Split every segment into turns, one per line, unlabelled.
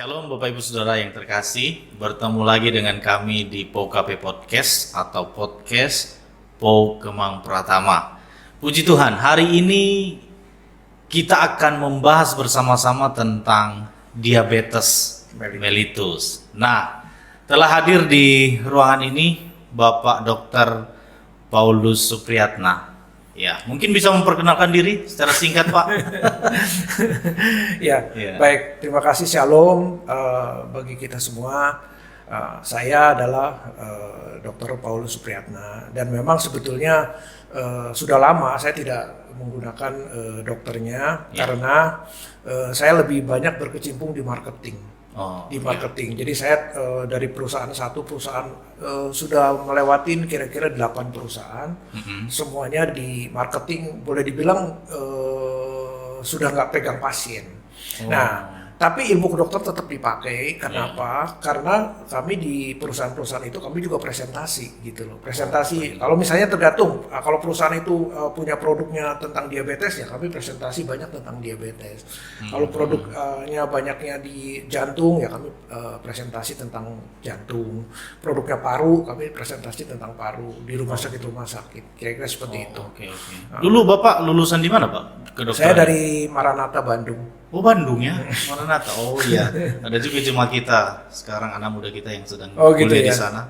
Shalom Bapak Ibu Saudara yang terkasih, bertemu lagi dengan kami di POKP Podcast atau Podcast Po Kemang Pratama. Puji Tuhan, hari ini kita akan membahas bersama-sama tentang diabetes mellitus. Nah, telah hadir di ruangan ini Bapak Dr. Paulus Supriyatna. Ya, mungkin bisa memperkenalkan diri secara singkat, Pak.
Ya, baik. Terima kasih, Shalom bagi kita semua. Saya adalah Dr. Paulus Supriyatna, dan memang sebetulnya sudah lama saya tidak menggunakan dokternya karena saya lebih banyak berkecimpung di marketing. Di marketing. Jadi saya dari perusahaan sudah melewatin kira-kira 8 perusahaan. Semuanya di marketing, boleh dibilang sudah nggak pegang pasien. Nah, tapi ilmu kedokter tetap dipakai. Kenapa? Karena kami di perusahaan-perusahaan itu kami juga presentasi gitu loh. Presentasi. Kalau misalnya tergantung, kalau perusahaan itu punya produknya tentang diabetes, ya kami presentasi banyak tentang diabetes. Kalau produknya banyaknya di jantung, ya kami presentasi tentang jantung. Produknya paru, kami presentasi tentang paru di rumah sakit. Kira-kira seperti itu.
Dulu Bapak lulusan di mana, Pak? Kedokteran?
Saya dari Maranatha, Bandung.
Oh, Bandung ya, Maranatha. Oh iya, ada juga jemaat kita sekarang, anak muda kita yang sedang
gitu
kuliah
ya?
di sana.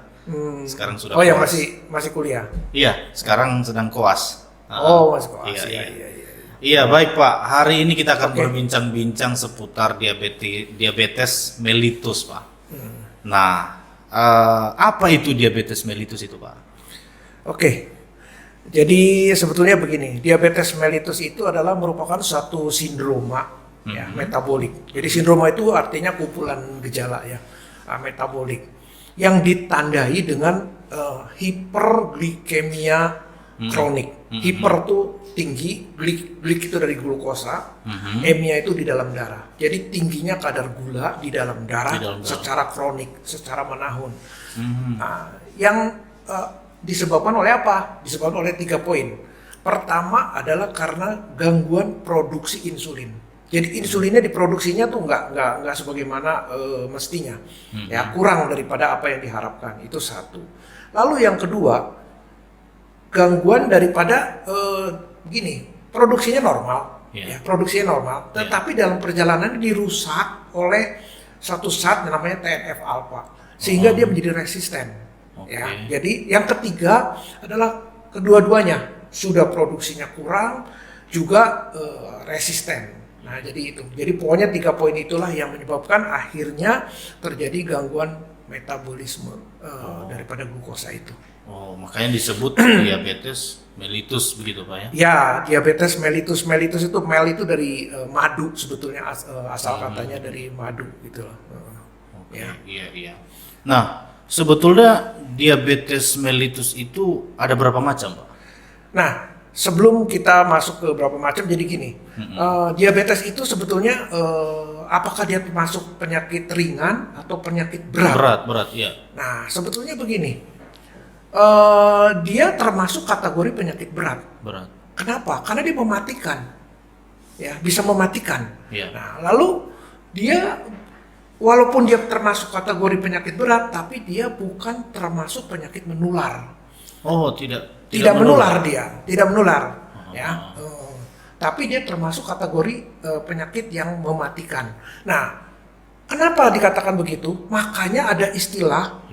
Sekarang sudah
ya
koas.
masih kuliah.
Iya, sekarang sedang koas.
Masih koas.
Iya. Iya, baik Pak. Hari ini kita akan berbincang-bincang seputar diabetes mellitus, Pak. Nah, apa itu diabetes mellitus itu, Pak?
Oke. Jadi sebetulnya begini, diabetes mellitus itu adalah merupakan suatu sindroma ya, metabolik. Jadi sindroma itu artinya kumpulan gejala ya, metabolik yang ditandai dengan hiperglikemia kronik. Hiper itu tinggi, glik itu dari glukosa, emia itu di dalam darah. Jadi tingginya kadar gula di dalam darah secara kronik, secara menahun. Yang disebabkan oleh apa? Disebabkan oleh 3 poin. Pertama adalah karena gangguan produksi insulin. Jadi insulinnya diproduksinya tuh nggak sebagaimana mestinya, ya kurang daripada apa yang diharapkan. Itu satu. Lalu yang kedua, gangguan daripada produksinya normal, ya produksinya normal, tetapi dalam perjalanan dirusak oleh satu zat yang namanya TNF alpha, sehingga dia menjadi resisten. Ya, jadi yang ketiga adalah kedua-duanya sudah produksinya kurang, juga resisten. Nah, jadi itu. Jadi pokoknya 3 poin itulah yang menyebabkan akhirnya terjadi gangguan metabolisme daripada glukosa itu.
Oh, makanya disebut diabetes mellitus begitu, Pak ya?
Ya, diabetes mellitus. Mellitus itu itu dari madu sebetulnya, asal katanya dari madu gitu loh.
Iya. Nah, sebetulnya diabetes mellitus itu ada berapa macam, Pak?
Nah, sebelum kita masuk ke berapa macam, jadi gini, diabetes itu sebetulnya apakah dia termasuk penyakit ringan atau penyakit berat?
Berat, iya.
Nah, sebetulnya begini, dia termasuk kategori penyakit berat. Kenapa? Karena dia mematikan, ya bisa mematikan. Nah, lalu dia walaupun dia termasuk kategori penyakit berat, tapi dia bukan termasuk penyakit menular.
Oh, tidak
menular dia, tidak menular, ya. Tapi dia termasuk kategori penyakit yang mematikan. Nah, kenapa dikatakan begitu? Makanya ada istilah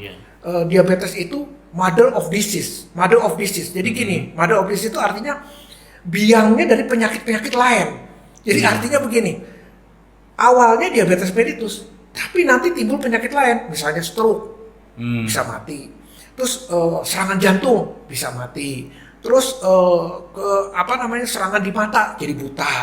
diabetes itu mother of disease. Mother of disease. Jadi gini, mother of disease itu artinya biangnya dari penyakit-penyakit lain. Jadi artinya begini, awalnya diabetes mellitus, tapi nanti timbul penyakit lain, misalnya stroke, bisa mati. Terus serangan jantung bisa mati. Terus serangan di mata jadi buta.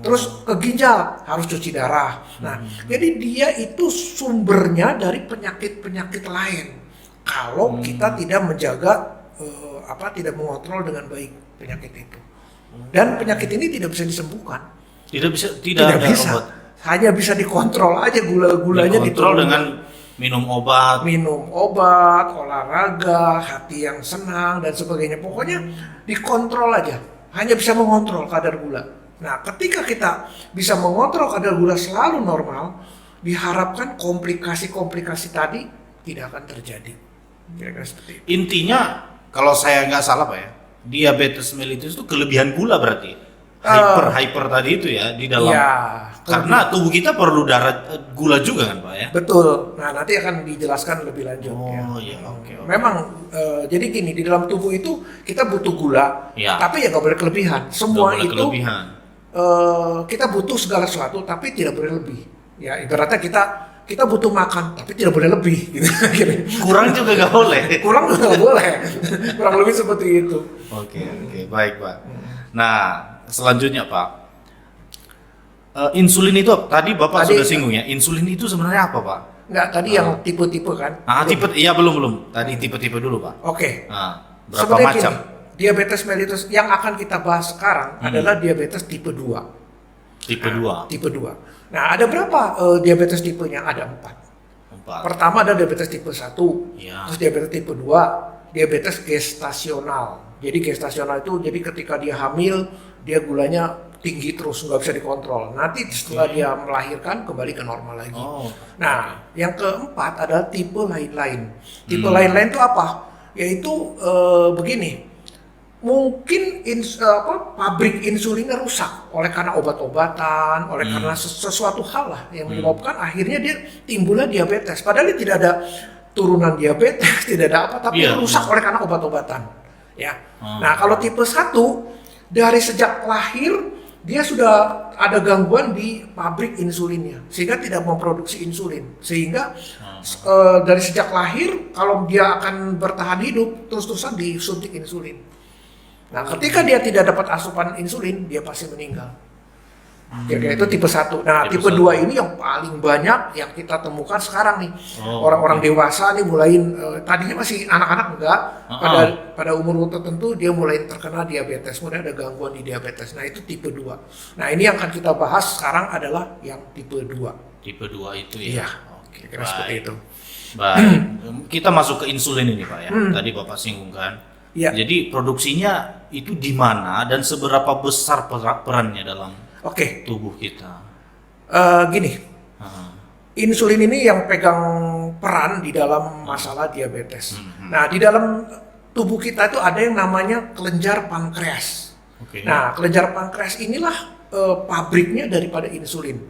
Terus ke ginjal harus cuci darah. Nah, jadi dia itu sumbernya dari penyakit-penyakit lain. Kalau kita tidak menjaga tidak mengontrol dengan baik penyakit itu. Dan penyakit ini tidak bisa disembuhkan.
Tidak bisa.
Obat. Hanya bisa dikontrol aja, gula-gulanya
dikontrol dengan minum obat,
olahraga, hati yang senang dan sebagainya. Pokoknya dikontrol aja. Hanya bisa mengontrol kadar gula. Nah, ketika kita bisa mengontrol kadar gula selalu normal, diharapkan komplikasi-komplikasi tadi tidak akan terjadi. Kira-kira seperti itu.
Intinya kalau saya nggak salah Pak ya, diabetes mellitus itu kelebihan gula berarti. Hyper tadi itu ya di dalam.
Ya,
karena tubuh kita perlu gula juga kan Pak ya.
betul. Nah, nanti akan dijelaskan lebih lanjut.
Oh iya, oke.
Memang jadi gini, di dalam tubuh itu kita butuh gula,
Ya.
tapi ya nggak boleh kelebihan. Semua
Nggak boleh
itu
kelebihan.
kita butuh segala sesuatu, tapi tidak boleh lebih. Ya, ibaratnya kita butuh makan, tapi tidak boleh lebih. Gitu.
Kurang juga nggak boleh.
Kurang juga nggak boleh. Kurang lebih seperti itu.
Oke, baik Pak. Nah, selanjutnya Pak, insulin itu tadi Bapak sudah singgung ya. Insulin itu sebenarnya apa Pak?
Enggak, tadi yang tipe-tipe kan?
Tipe, iya belum. Tadi tipe-tipe dulu Pak.
Oke.
Berapa
Sebenarnya
macam?
gini, diabetes mellitus yang akan kita bahas sekarang adalah diabetes tipe 2.
Tipe 2.
Tipe 2. Nah, ada berapa diabetes tipenya? Ada 4. Pertama ada diabetes tipe 1,
Ya.
terus diabetes tipe 2, diabetes gestasional. Jadi gestasional itu jadi ketika dia hamil, dia gulanya tinggi terus, nggak bisa dikontrol. Nanti setelah dia melahirkan kembali ke normal lagi. Nah, yang keempat adalah tipe lain-lain. Tipe lain-lain itu apa? Yaitu begini, mungkin pabrik insulinnya rusak oleh karena obat-obatan, oleh karena sesuatu hal lah yang menyebabkan akhirnya dia timbulnya diabetes. Padahal dia tidak ada turunan diabetes, tidak ada apa, tapi rusak oleh karena obat-obatan. Ya. Nah, kalau tipe 1 dari sejak lahir dia sudah ada gangguan di pabrik insulinnya sehingga tidak memproduksi insulin, sehingga dari sejak lahir kalau dia akan bertahan hidup terus-terusan disuntik insulin. Nah, ketika dia tidak dapat asupan insulin, dia pasti meninggal. Kira-kira itu tipe 1. Nah, tipe 2 ini yang paling banyak yang kita temukan sekarang nih. Orang-orang dewasa nih mulai tadinya masih anak-anak enggak, pada umur tertentu dia mulai terkena diabetes, mulai ada gangguan di diabetes. Nah, itu tipe 2. Nah, ini yang akan kita bahas sekarang adalah yang tipe 2.
Tipe 2 itu ya.
Iya. Kira-kira seperti itu.
Baik. Kita masuk ke insulin ini Pak ya. Tadi Bapak singgung kan.
Ya.
Jadi produksinya itu di mana dan seberapa besar perannya dalam tubuh kita?
Gini, insulin ini yang pegang peran di dalam masalah diabetes. Nah, di dalam tubuh kita itu ada yang namanya kelenjar pankreas. Nah, kelenjar pankreas inilah pabriknya daripada insulin.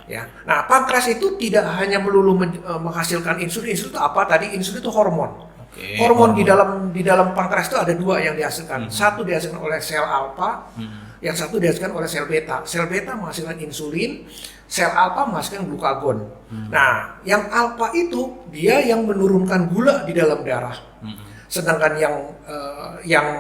Ya. Nah, pankreas itu tidak hanya melulu menghasilkan insulin. Insulin itu apa? Tadi insulin itu hormon. Hormon di dalam pankreas itu ada 2 yang dihasilkan. Satu dihasilkan oleh sel alfa, yang satu dihasilkan oleh sel beta. Sel beta menghasilkan insulin, sel alfa menghasilkan glukagon. Nah, yang alfa itu dia yang menurunkan gula di dalam darah. Sedangkan yang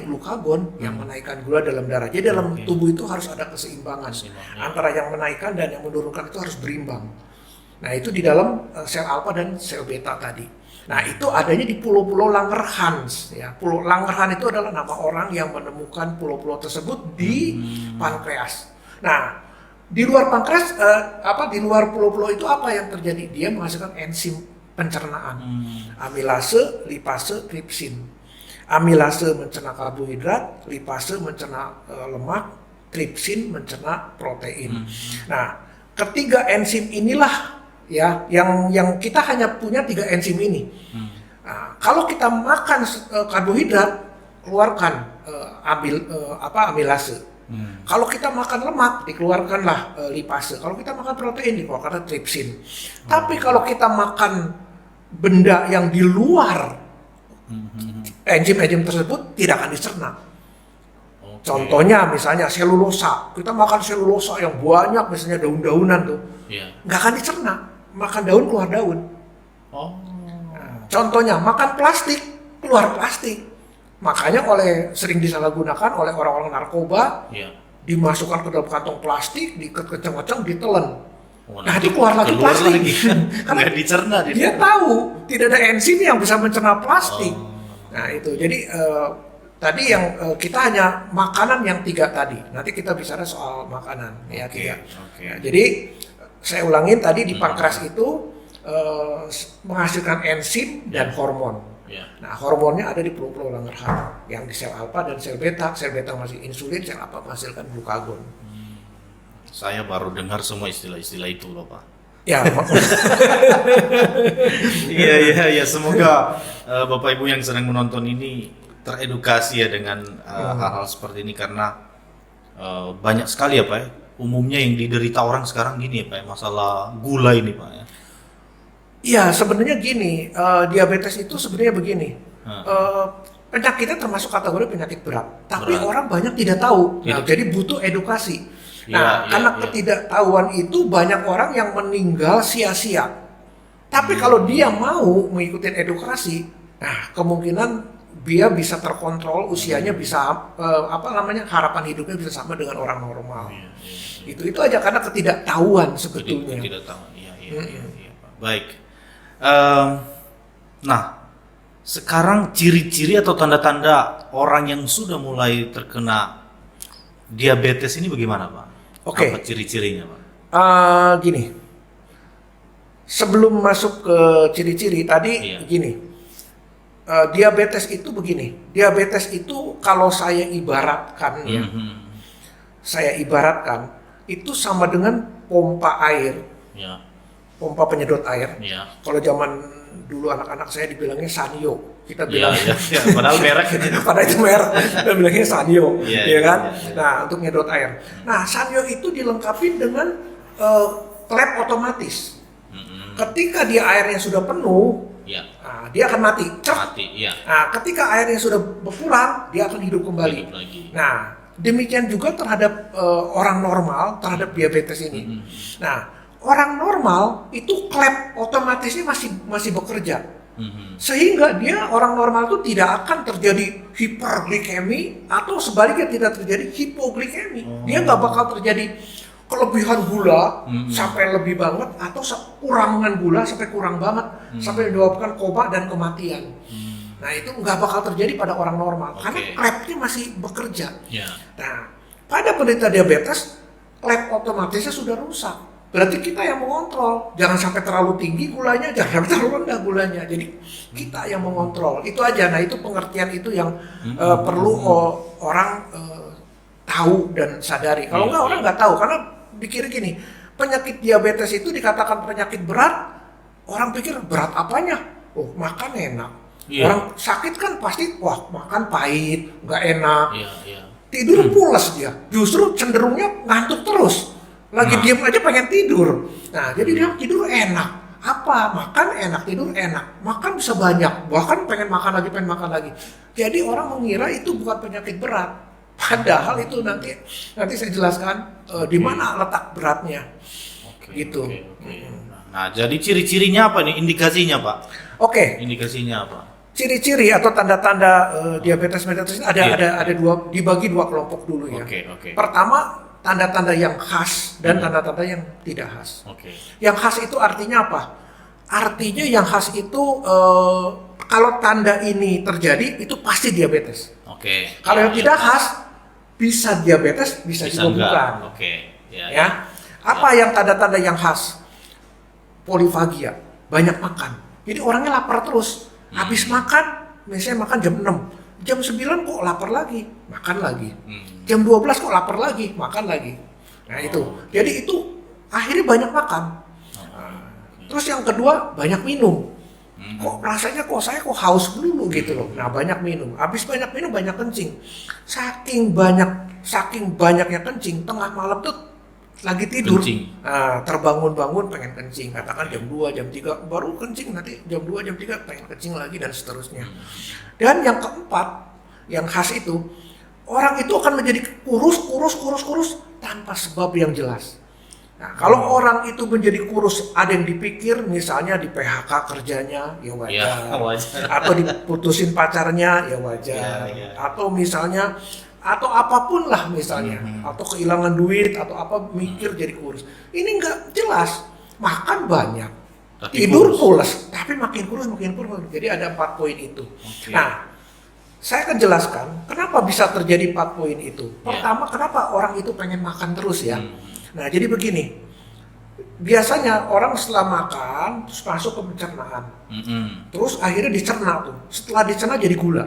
glukagon yang menaikkan gula dalam darah. Jadi dalam tubuh itu harus ada keseimbangan antara yang menaikkan dan yang menurunkan, itu harus berimbang. Nah, itu di dalam sel alfa dan sel beta tadi. Nah, itu adanya di pulau-pulau Langerhans. Ya. Pulau Langerhans itu adalah nama orang yang menemukan pulau-pulau tersebut di pankreas. Nah, di luar pankreas, di luar pulau-pulau itu apa yang terjadi? Dia menghasilkan enzim pencernaan, amilase, lipase, tripsin. Amilase mencerna karbohidrat, lipase mencerna lemak, tripsin mencerna protein. Nah, ketiga enzim inilah ya yang kita hanya punya 3 enzim ini. Nah, kalau kita makan karbohidrat, keluarkan amilase. Kalau kita makan lemak, dikeluarkanlah lipase. Kalau kita makan protein, dikeluarkan tripsin. Tapi kalau kita makan benda yang di luar enzim-enzim tersebut, tidak akan dicerna. Contohnya misalnya selulosa. Kita makan selulosa yang banyak, misalnya daun-daunan tuh, nggak akan dicerna. Makan daun keluar daun. Nah, contohnya makan plastik, keluar plastik. Makanya sering disalahgunakan oleh orang-orang narkoba, dimasukkan ke dalam kantong plastik, dikeceng-keceng, ditelan. Nah, itu keluar lagi plastik.
Karena dicerna.
Dia tahu tidak ada enzim yang bisa mencerna plastik. Nah, itu. Jadi tadi yang kita hanya makanan yang 3 tadi. Nanti kita bicara soal makanan ya 3. Nah, jadi saya ulangin tadi di pankreas itu menghasilkan enzim dan hormon. Nah, hormonnya ada di pulau-pulau Langerhans yang di sel alfa dan sel beta. Sel beta masih insulin, sel alfa menghasilkan glukagon.
Saya baru dengar semua istilah-istilah itu loh Pak.
Ya,
Iya. Semoga Bapak Ibu yang sedang menonton ini teredukasi ya dengan hal-hal seperti ini, karena banyak sekali ya Pak ya. Umumnya yang diderita orang sekarang gini ya Pak ya, masalah gula ini Pak ya.
iya sebenarnya gini, diabetes itu sebenarnya begini. Penyakitnya termasuk kategori penyakit berat, tapi
Berat.
orang banyak tidak tahu. Nah,
Tidak.
jadi butuh edukasi. Nah,
Iya,
karena
iya.
ketidaktahuan itu banyak orang yang meninggal sia-sia. Tapi kalau dia mau mengikuti edukasi, nah kemungkinan dia bisa terkontrol, usianya bisa harapan hidupnya bisa sama dengan orang normal.
Iya.
Itu aja karena ketidaktahuan sebetulnya.
Tidak tahu. Iya, Pak. Baik. Nah, sekarang ciri-ciri atau tanda-tanda orang yang sudah mulai terkena diabetes ini bagaimana Pak?
Oke.
Apa ciri-cirinya Pak?
Gini, sebelum masuk ke ciri-ciri tadi
Iya.
gini, diabetes itu begini, diabetes itu kalau saya ibaratkan ya, saya ibaratkan itu sama dengan pompa air,
Ya,
pompa penyedot air.
ya.
Kalau zaman dulu anak-anak saya dibilangnya Sanyo, kita
Iya,
bilang
iya. Padahal merek
pada itu merek, kita bilangnya Sanyo,
Iya,
ya kan?
iya.
Nah, untuk nyedot air. Nah, Sanyo itu dilengkapi dengan klep otomatis. Ketika dia airnya sudah penuh,
Ya,
nah, dia akan mati. Cep.
mati. Ya.
Nah, ketika airnya sudah berkurang, dia akan hidup kembali.
Hidup lagi.
Nah, demikian juga terhadap orang normal terhadap diabetes ini. Nah, orang normal itu klep otomatisnya masih bekerja. Sehingga dia orang normal itu tidak akan terjadi hiperglikemi atau sebaliknya tidak terjadi hipoglikemi. Dia nggak bakal terjadi kelebihan gula sampai lebih banget atau kekurangan gula sampai kurang banget sampai menyebabkan koma dan kematian. Nah, itu nggak bakal terjadi pada orang normal karena klepnya masih bekerja.
Ya.
Nah, pada penderita diabetes klep otomatisnya sudah rusak. Berarti kita yang mengontrol, jangan sampai terlalu tinggi gulanya, jangan sampai terlalu rendah gulanya. Jadi kita yang mengontrol. Itu aja. Nah, itu pengertian itu yang perlu orang tahu dan sadari. Kalau nggak orang nggak tahu, karena pikir gini, penyakit diabetes itu dikatakan penyakit berat, orang pikir berat apanya? Oh, makan enak.
Iya.
Orang sakit kan pasti, wah makan pahit, nggak enak.
Iya.
Tidur pulas dia, justru cenderungnya ngantuk terus. Lagi diam aja pengen tidur. Nah, jadi dia tidur enak. Apa? Makan enak, tidur enak. Makan bisa banyak, bahkan pengen makan lagi. Jadi orang mengira itu bukan penyakit berat. Padahal itu nanti saya jelaskan di mana letak beratnya. Gitu.
Oke. Nah, jadi ciri-cirinya apa nih? Indikasinya Pak?
Oke.
Indikasinya apa?
Ciri-ciri atau tanda-tanda diabetes mellitus ini ada dua, dibagi dua kelompok dulu ya.
Oke.
Pertama, tanda-tanda yang khas dan tanda-tanda yang tidak khas.
Oke.
Yang khas itu artinya apa? Artinya yang khas itu kalau tanda ini terjadi itu pasti diabetes.
Oke.
Kalau yang tidak khas bisa diabetes, bisa juga
enggak.
bukan.
Oke.
Ya. Apa yang tanda-tanda yang khas? Polifagia, banyak makan. Jadi orangnya lapar terus. Habis makan, misalnya makan jam 6. Jam 9 kok lapar lagi, makan lagi. Jam 12 kok lapar lagi, makan lagi. Nah, itu. Jadi itu akhirnya banyak makan. Terus yang kedua, banyak minum. Kok rasanya saya haus dulu gitu loh. Nah, banyak minum. Habis banyak minum, banyak kencing. Saking banyaknya kencing, tengah malam tuh lagi tidur. Nah, terbangun-bangun pengen kencing. Katakan jam 2, jam 3 baru kencing, nanti jam 2, jam 3 pengen kencing lagi dan seterusnya. Dan yang keempat, yang khas itu, orang itu akan menjadi kurus tanpa sebab yang jelas. Nah, kalau orang itu menjadi kurus, ada yang dipikir misalnya di PHK kerjanya, ya wajar. Atau diputusin pacarnya, ya wajar. Atau misalnya, atau apapun lah misalnya. Atau kehilangan duit, atau apa, mikir jadi kurus. Ini nggak jelas. Makan banyak, tidur pulas, tapi makin kurus. Jadi ada 4 poin itu. Nah, saya akan jelaskan kenapa bisa terjadi 4 poin itu. Pertama, kenapa orang itu pengen makan terus ya. Nah, jadi begini, biasanya orang setelah makan terus masuk ke pencernaan, terus akhirnya dicerna tuh. Setelah dicerna jadi gula.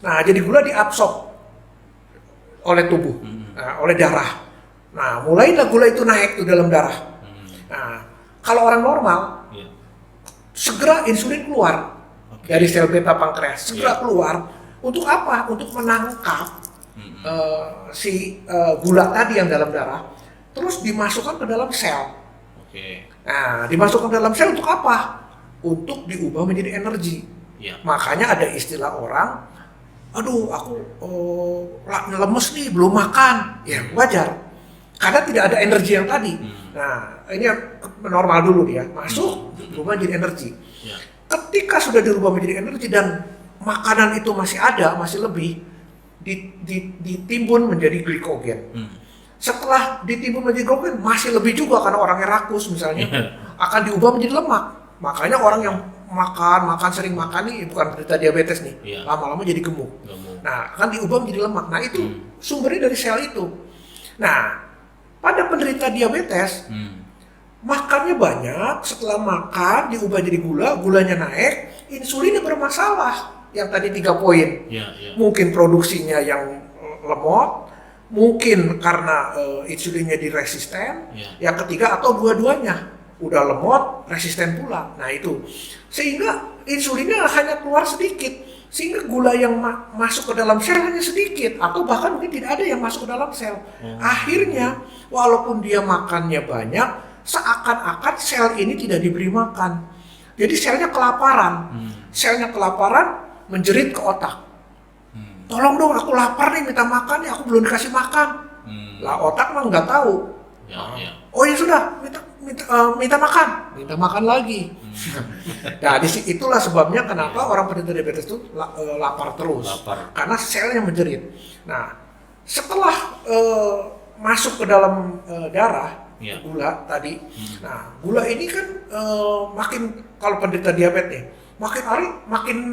Nah, jadi gula diabsorb oleh tubuh, oleh darah. Nah, mulailah gula itu naik tuh dalam darah. Nah, Kalau orang normal,
Iya.
segera insulin keluar dari sel beta pankreas, segera
Iya.
keluar. Untuk apa? Untuk menangkap gula tadi yang dalam darah, terus dimasukkan ke dalam sel.
Oke.
Nah, dimasukkan ke dalam sel untuk apa? Untuk diubah menjadi energi.
Iya.
Makanya ada istilah orang, aduh aku lemes nih, belum makan. Ya wajar, karena tidak ada energi yang tadi. Nah, ini yang normal dulu dia, masuk, berubah menjadi energi.
Iya.
Ketika sudah dirubah menjadi energi dan makanan itu masih ada, masih lebih, ditimbun menjadi glikogen. Setelah ditimbun menjadi glikogen, masih lebih juga karena orangnya rakus misalnya, akan diubah menjadi lemak. Makanya orang yang sering makan nih, bukan penderita diabetes nih,
Iya.
lama-lama jadi gemuk.
Gemuk.
Nah, akan diubah menjadi lemak. Nah, itu sumbernya dari sel itu. Nah, pada penderita diabetes, makannya banyak, setelah makan diubah jadi gula, gulanya naik, insulinnya bermasalah. Yang tadi 3 poin.
Iya, iya.
Mungkin produksinya yang lemot, mungkin karena insulinnya diresisten,
Iya.
yang ketiga atau dua-duanya. Udah lemot, resisten pula. Nah itu, sehingga insulinnya hanya keluar sedikit, sehingga gula yang masuk ke dalam sel hanya sedikit, atau bahkan mungkin tidak ada yang masuk ke dalam sel. Akhirnya, walaupun dia makannya banyak, seakan-akan sel ini tidak diberi makan. Jadi selnya kelaparan. Selnya kelaparan, menjerit ke otak. Tolong dong, aku lapar nih, minta makan nih, aku belum dikasih makan. Lah otak mah nggak tahu.
Ya, ya.
Oh ya sudah, minta makan lagi. Nah, itulah sebabnya kenapa orang penderita diabetes itu lapar terus.
Lapar.
Karena selnya menjerit. Nah, setelah masuk ke dalam darah,
Iya.
gula tadi. Nah, gula ini kan makin, kalau penderita diabetes nih, makin hari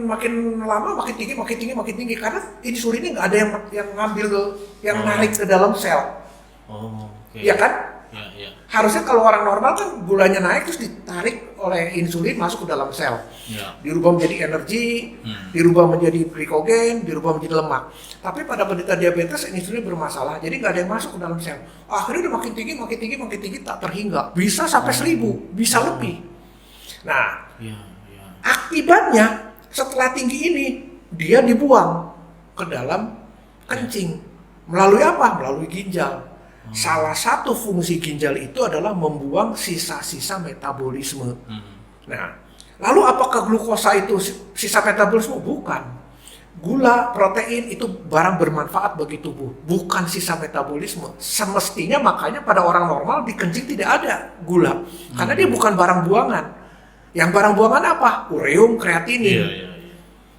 makin lama makin tinggi karena insulinnya nggak ada yang ngambil, yang narik ke dalam sel.
Oh, oke.
Iya kan?
Ya, ya.
Harusnya kalau orang normal kan gulanya naik terus ditarik oleh insulin masuk ke dalam sel.
Ya.
Dirubah menjadi energi, dirubah menjadi glikogen, dirubah menjadi lemak. Tapi pada penderita diabetes insulin bermasalah, jadi nggak ada yang masuk ke dalam sel. Akhirnya udah makin tinggi tak terhingga. Bisa sampai 1000, bisa lebih. Nah,
Ya, ya.
akibatnya setelah tinggi ini dia dibuang ke dalam kencing. Melalui apa? Melalui ginjal. Salah satu fungsi ginjal itu adalah membuang sisa-sisa metabolisme. Nah, lalu apakah glukosa itu sisa metabolisme? Bukan. Gula, protein itu barang bermanfaat bagi tubuh, bukan sisa metabolisme. Semestinya makanya pada orang normal di kencing tidak ada gula, karena dia bukan barang buangan. Yang barang buangan apa? Ureum, kreatinin.
Iya, iya, iya.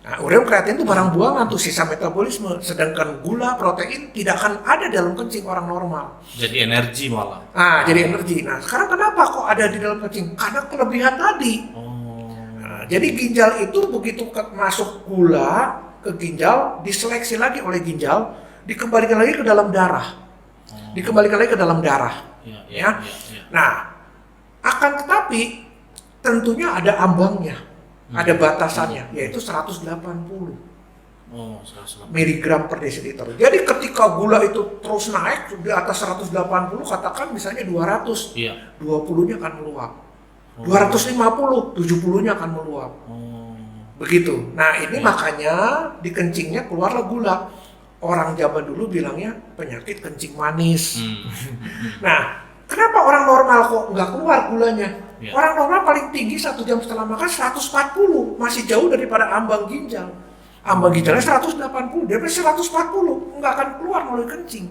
Nah, ureum kreatin itu barang buangan tuh, sisa metabolisme. Sedangkan gula, protein tidak akan ada dalam kencing orang normal.
Jadi energi malah.
Nah, jadi energi. Nah, sekarang kenapa kok ada di dalam kencing? Karena kelebihan tadi.
Oh.
Nah, jadi ginjal itu begitu masuk gula ke ginjal, diseleksi lagi oleh ginjal, dikembalikan lagi ke dalam darah. Dikembalikan lagi ke dalam darah.
Ya,
Ya.
ya.
Nah, akan tetapi tentunya ada ambangnya. Ada batasannya, yaitu 180
Oh, 180.
miligram per desiliter. Jadi ketika gula itu terus naik di atas 180, katakan misalnya 200,
Iya.
20-nya akan meluap. 250, 70-nya akan meluap.
Oh.
Begitu. Nah, ini
Iya.
makanya di kencingnya keluarlah gula. Orang zaman dulu bilangnya penyakit kencing manis. Nah, kenapa orang normal kok nggak keluar gulanya?
Ya.
Orang normal paling tinggi 1 jam setelah makan 140, masih jauh daripada ambang ginjal. Ambang ginjalnya 180, dia 140, nggak akan keluar melalui kencing.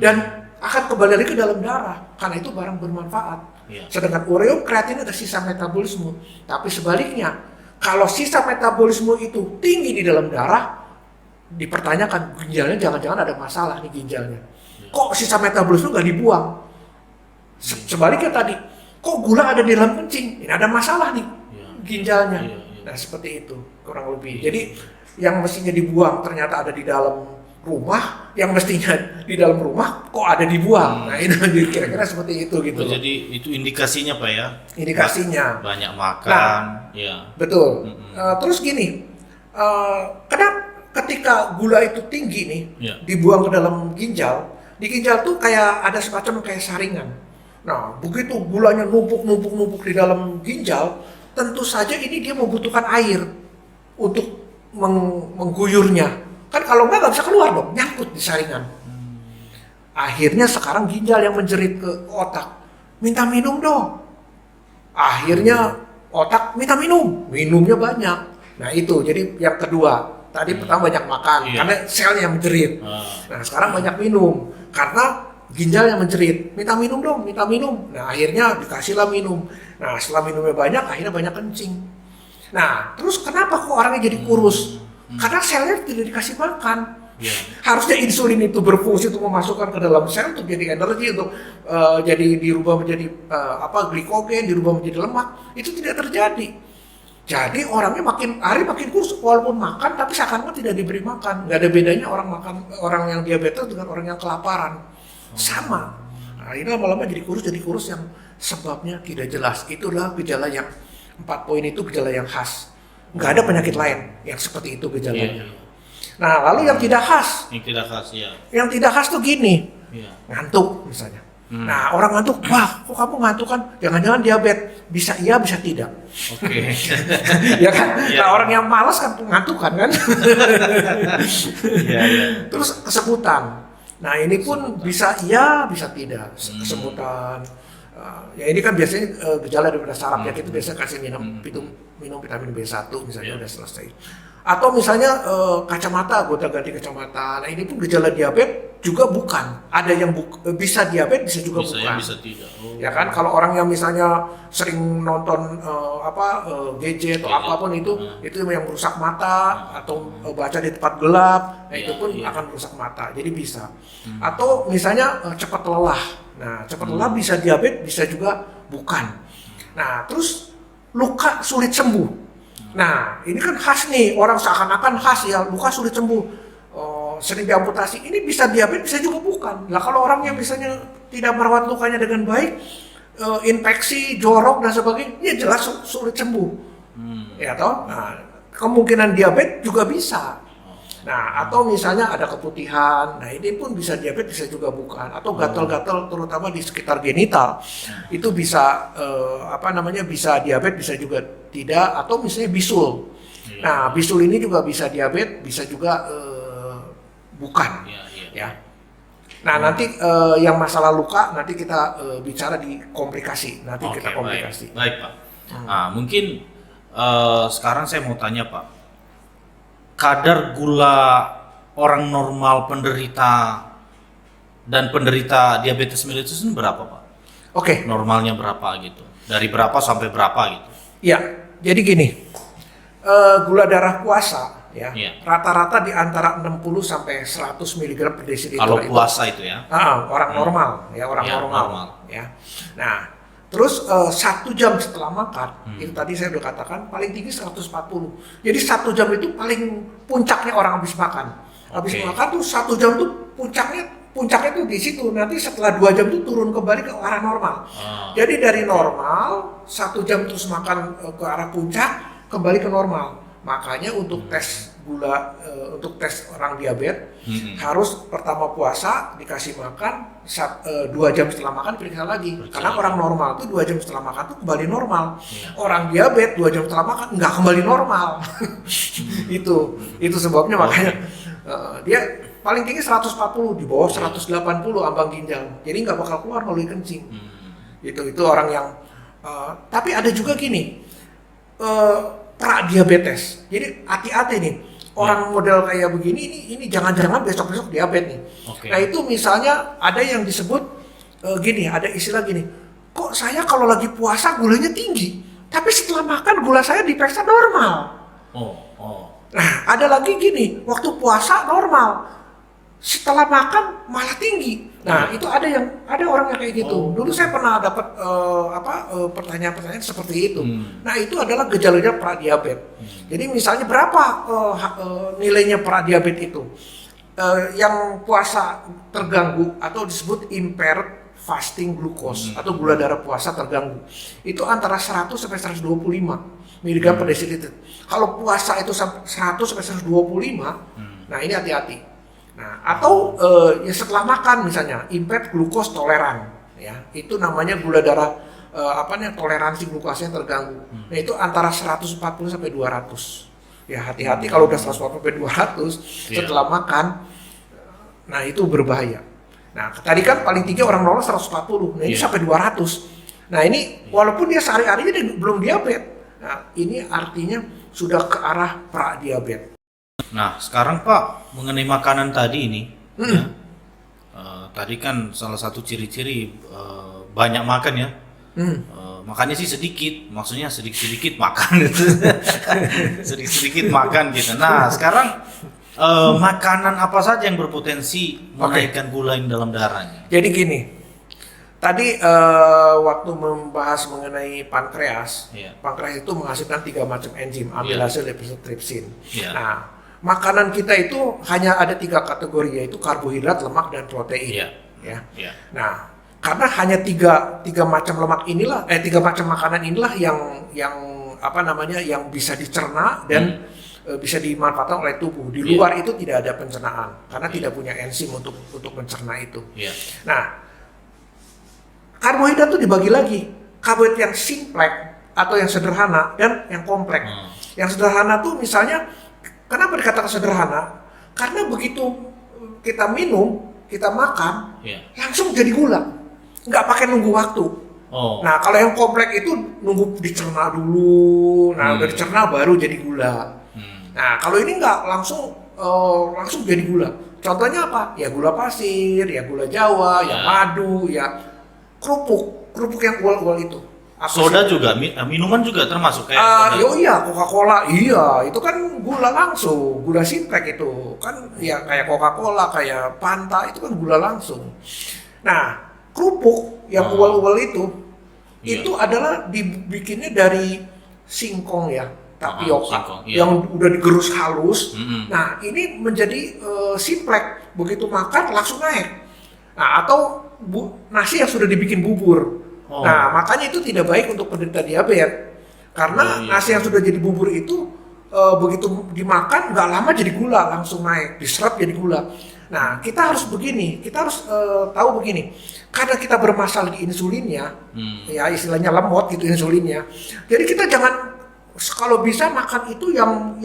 Dan akan kembali lagi ke dalam darah, karena itu barang bermanfaat.
Ya.
Sedangkan ureum, kreatin ada sisa metabolisme. Tapi sebaliknya, kalau sisa metabolisme itu tinggi di dalam darah, dipertanyakan ginjalnya jangan-jangan ada masalah nih ginjalnya. Kok sisa metabolisme nggak dibuang? Sebaliknya tadi, kok gula ada di dalam kencing? Ini ada masalah nih ginjalnya.
Iya, iya.
Nah seperti itu kurang lebih. Jadi yang mestinya dibuang ternyata ada di dalam rumah, yang mestinya di dalam rumah kok ada dibuang. Nah ini kira-kira seperti itu gitu.
Oh, jadi itu indikasinya Pak ya?
Indikasinya.
Banyak makan.
Nah,
Ya.
Betul. Terus gini, kenapa ketika gula itu tinggi nih,
Ya.
dibuang ke dalam ginjal, di ginjal tuh kayak ada semacam kayak saringan. Nah, begitu gulanya numpuk di dalam ginjal, tentu saja ini dia membutuhkan air untuk mengguyurnya. Kan kalau nggak bisa keluar dong, nyangkut di saringan. Akhirnya sekarang ginjal yang menjerit ke otak, minta minum dong. Akhirnya otak minta minumnya banyak. Nah itu, jadi yang kedua. Tadi pertama banyak makan, karena selnya yang menjerit. Nah sekarang banyak minum, karena ginjal yang menjerit. Minta minum dong, minta minum. Nah akhirnya dikasihlah minum. Nah setelah minumnya banyak, akhirnya banyak kencing. Nah terus kenapa kok orangnya jadi kurus? Karena selnya tidak dikasih makan. Harusnya insulin itu berfungsi untuk memasukkan ke dalam sel untuk jadi energi, untuk jadi dirubah menjadi glikogen, dirubah menjadi lemak. Itu tidak terjadi. Jadi orangnya makin hari makin kurus, walaupun makan tapi seakan-akan tidak diberi makan. Nggak ada bedanya orang yang diabetes dengan orang yang kelaparan, sama. Nah ini lama-lama jadi kurus yang sebabnya tidak jelas. Itulah gejala yang 4 poin itu gejala yang khas. Nggak ada penyakit lain yang seperti itu gejalanya. Nah lalu yang tidak khas. Yang tidak khas tuh gini, ngantuk misalnya. Nah orang ngantuk, wah kok kamu ngantuk kan? Jangan-jangan diabetes, bisa iya bisa tidak.
Oke.
Ya kan? Nah orang yang malas kan ngantuk kan? Terus kesemutan. Nah ini pun bisa iya bisa tidak, kesemutan. Ya ini kan biasanya gejala daripada saraf, ya kita biasa kasih minum vitamin B1 misalnya udah selesai. Atau misalnya kacamata, gonta-ganti kacamata. Nah ini pun gejala diabetes juga bukan. Ada yang bisa diabetes, bisa juga bukan.
Bisa tidak.
Ya kan, kalau orang yang misalnya sering nonton gadget atau apapun itu yang merusak mata, atau baca di tempat gelap, nah itu pun akan merusak mata. Jadi bisa. Atau misalnya cepat lelah. Nah cepat lelah bisa diabetes, bisa juga bukan. Nah terus luka sulit sembuh. Nah, ini kan khas nih, orang seakan-akan khas ya, luka sulit sembuh, sering diamputasi. Ini bisa diabetes, bisa juga bukan. Nah, kalau orang yang misalnya tidak merawat lukanya dengan baik, infeksi, jorok dan sebagainya, ya jelas sulit sembuh. Ya toh? Nah, kemungkinan diabetes juga bisa. Nah, atau misalnya ada keputihan, nah ini pun bisa diabetes, bisa juga bukan. Atau gatal-gatal terutama di sekitar genital, itu bisa bisa diabetes, bisa juga tidak. Atau misalnya bisul. Nah, bisul ini juga bisa diabetes, bisa juga bukan. Ya. Nah, nanti yang masalah luka nanti kita bicara di komplikasi. Nanti kita komplikasi.
Baik Pak. Nah, mungkin sekarang saya mau tanya Pak. Kadar gula orang normal penderita diabetes mellitus ini berapa Pak?
Oke.
Normalnya berapa gitu? Dari berapa sampai berapa gitu?
Ya, jadi gini, gula darah puasa ya, rata-rata di antara 60 sampai 100 mg per desiliter.
Kalau puasa itu ya?
Orang normal ya, normal. Ya. Nah, terus 1 jam setelah makan, itu tadi saya udah katakan paling tinggi 140. Jadi 1 jam itu paling puncaknya orang habis makan. Habis makan tuh 1 jam tuh puncaknya tuh di situ. Nanti setelah 2 jam tuh turun kembali ke arah normal. Jadi dari normal 1 jam terus makan ke arah puncak, kembali ke normal. Makanya untuk tes gula, untuk tes orang diabetes harus pertama puasa dikasih makan 2 jam setelah makan periksa lagi. Karena orang normal tuh 2 jam setelah makan tuh kembali normal. Orang diabetes 2 jam setelah makan nggak kembali normal. Itu sebabnya makanya dia paling tinggi 140, di bawah 180 ambang ginjal. Jadi nggak bakal keluar melalui kencing. Itu orang yang tapi ada juga gini, pra-diabetes. Jadi hati-hati nih, orang model kayak begini ini jangan-jangan besok-besok diabetes nih. Nah itu misalnya ada yang disebut gini, ada istilah gini, kok saya kalau lagi puasa gulanya tinggi, tapi setelah makan gula saya diperiksa normal. Nah ada lagi gini, waktu puasa normal, setelah makan malah tinggi. Nah itu ada orang yang kayak gitu. Dulu saya pernah dapat pertanyaan-pertanyaan seperti itu. Nah itu adalah gejalanya pradiabetes. Jadi misalnya berapa nilainya pradiabetes itu? Yang puasa terganggu atau disebut impaired fasting glucose atau gula darah puasa terganggu. Itu antara 100 sampai 125 mg per desiliter. Kalau puasa itu sampai 100 sampai 125, nah ini hati-hati. Nah, atau ya setelah makan misalnya impaired glucose toleran. ya. Itu namanya gula darah toleransi glukosanya terganggu. Nah, itu antara 140 sampai 200. Ya, hati-hati kalau udah 140 sampai 200 setelah makan. Nah, itu berbahaya. Nah, tadi kan paling tinggi orang normal 140. Nah, ini sampai 200. Nah, ini walaupun dia sehari-harinya dia belum diabetes. Nah, ini artinya sudah ke arah pra-diabetes.
Nah, sekarang Pak, mengenai makanan tadi ini, ya, tadi kan salah satu ciri-ciri banyak makan ya. Makannya sih sedikit, maksudnya sedikit-sedikit makan gitu. Sedikit-sedikit makan gitu. Nah, sekarang makanan apa saja yang berpotensi menaikkan gula yang dalam darahnya?
Jadi gini, tadi waktu membahas mengenai pankreas, pankreas itu menghasilkan 3 macam enzim, amilase, lipase, tripsin. Nah, makanan kita itu hanya ada 3 kategori, yaitu karbohidrat, lemak, dan protein. Nah, karena hanya tiga macam lemak inilah, 3 macam makanan inilah yang bisa dicerna dan bisa dimanfaatkan oleh tubuh. Di luar itu tidak ada pencernaan karena tidak punya enzim untuk mencerna itu. Nah, karbohidrat itu dibagi lagi, karbohidrat yang simplek atau yang sederhana dan yang kompleks. Yang sederhana tuh misalnya, kenapa dikatakan sederhana? Karena begitu kita minum, kita makan, langsung jadi gula. Nggak pakai nunggu waktu. Nah, kalau yang kompleks itu nunggu dicerna dulu. Nah, udah dicerna baru jadi gula. Nah, kalau ini nggak langsung jadi gula. Contohnya apa? Ya gula pasir, ya gula Jawa, ya madu, ya kerupuk yang ual-ual itu.
Soda juga, minuman juga termasuk kayak
iya, Coca-Cola, iya, itu kan gula langsung, gula simplek itu kan, ya kayak Coca-Cola, kayak Fanta, itu kan gula langsung. Nah, kerupuk yang ual-ual itu adalah dibikinnya dari singkong ya, tapioka yang udah digerus halus. Nah, ini menjadi simplek, begitu makan langsung naik. Nah, atau nasi yang sudah dibikin bubur. Nah, makanya itu tidak baik untuk penderita diabetes. Karena nasi yang sudah jadi bubur itu begitu dimakan nggak lama jadi gula, langsung naik, diserap jadi gula. Nah, kita harus begini, kita harus tahu begini. Karena kita bermasalah di insulinnya, ya istilahnya lemot gitu insulinnya. Jadi kita jangan kalau bisa makan itu yang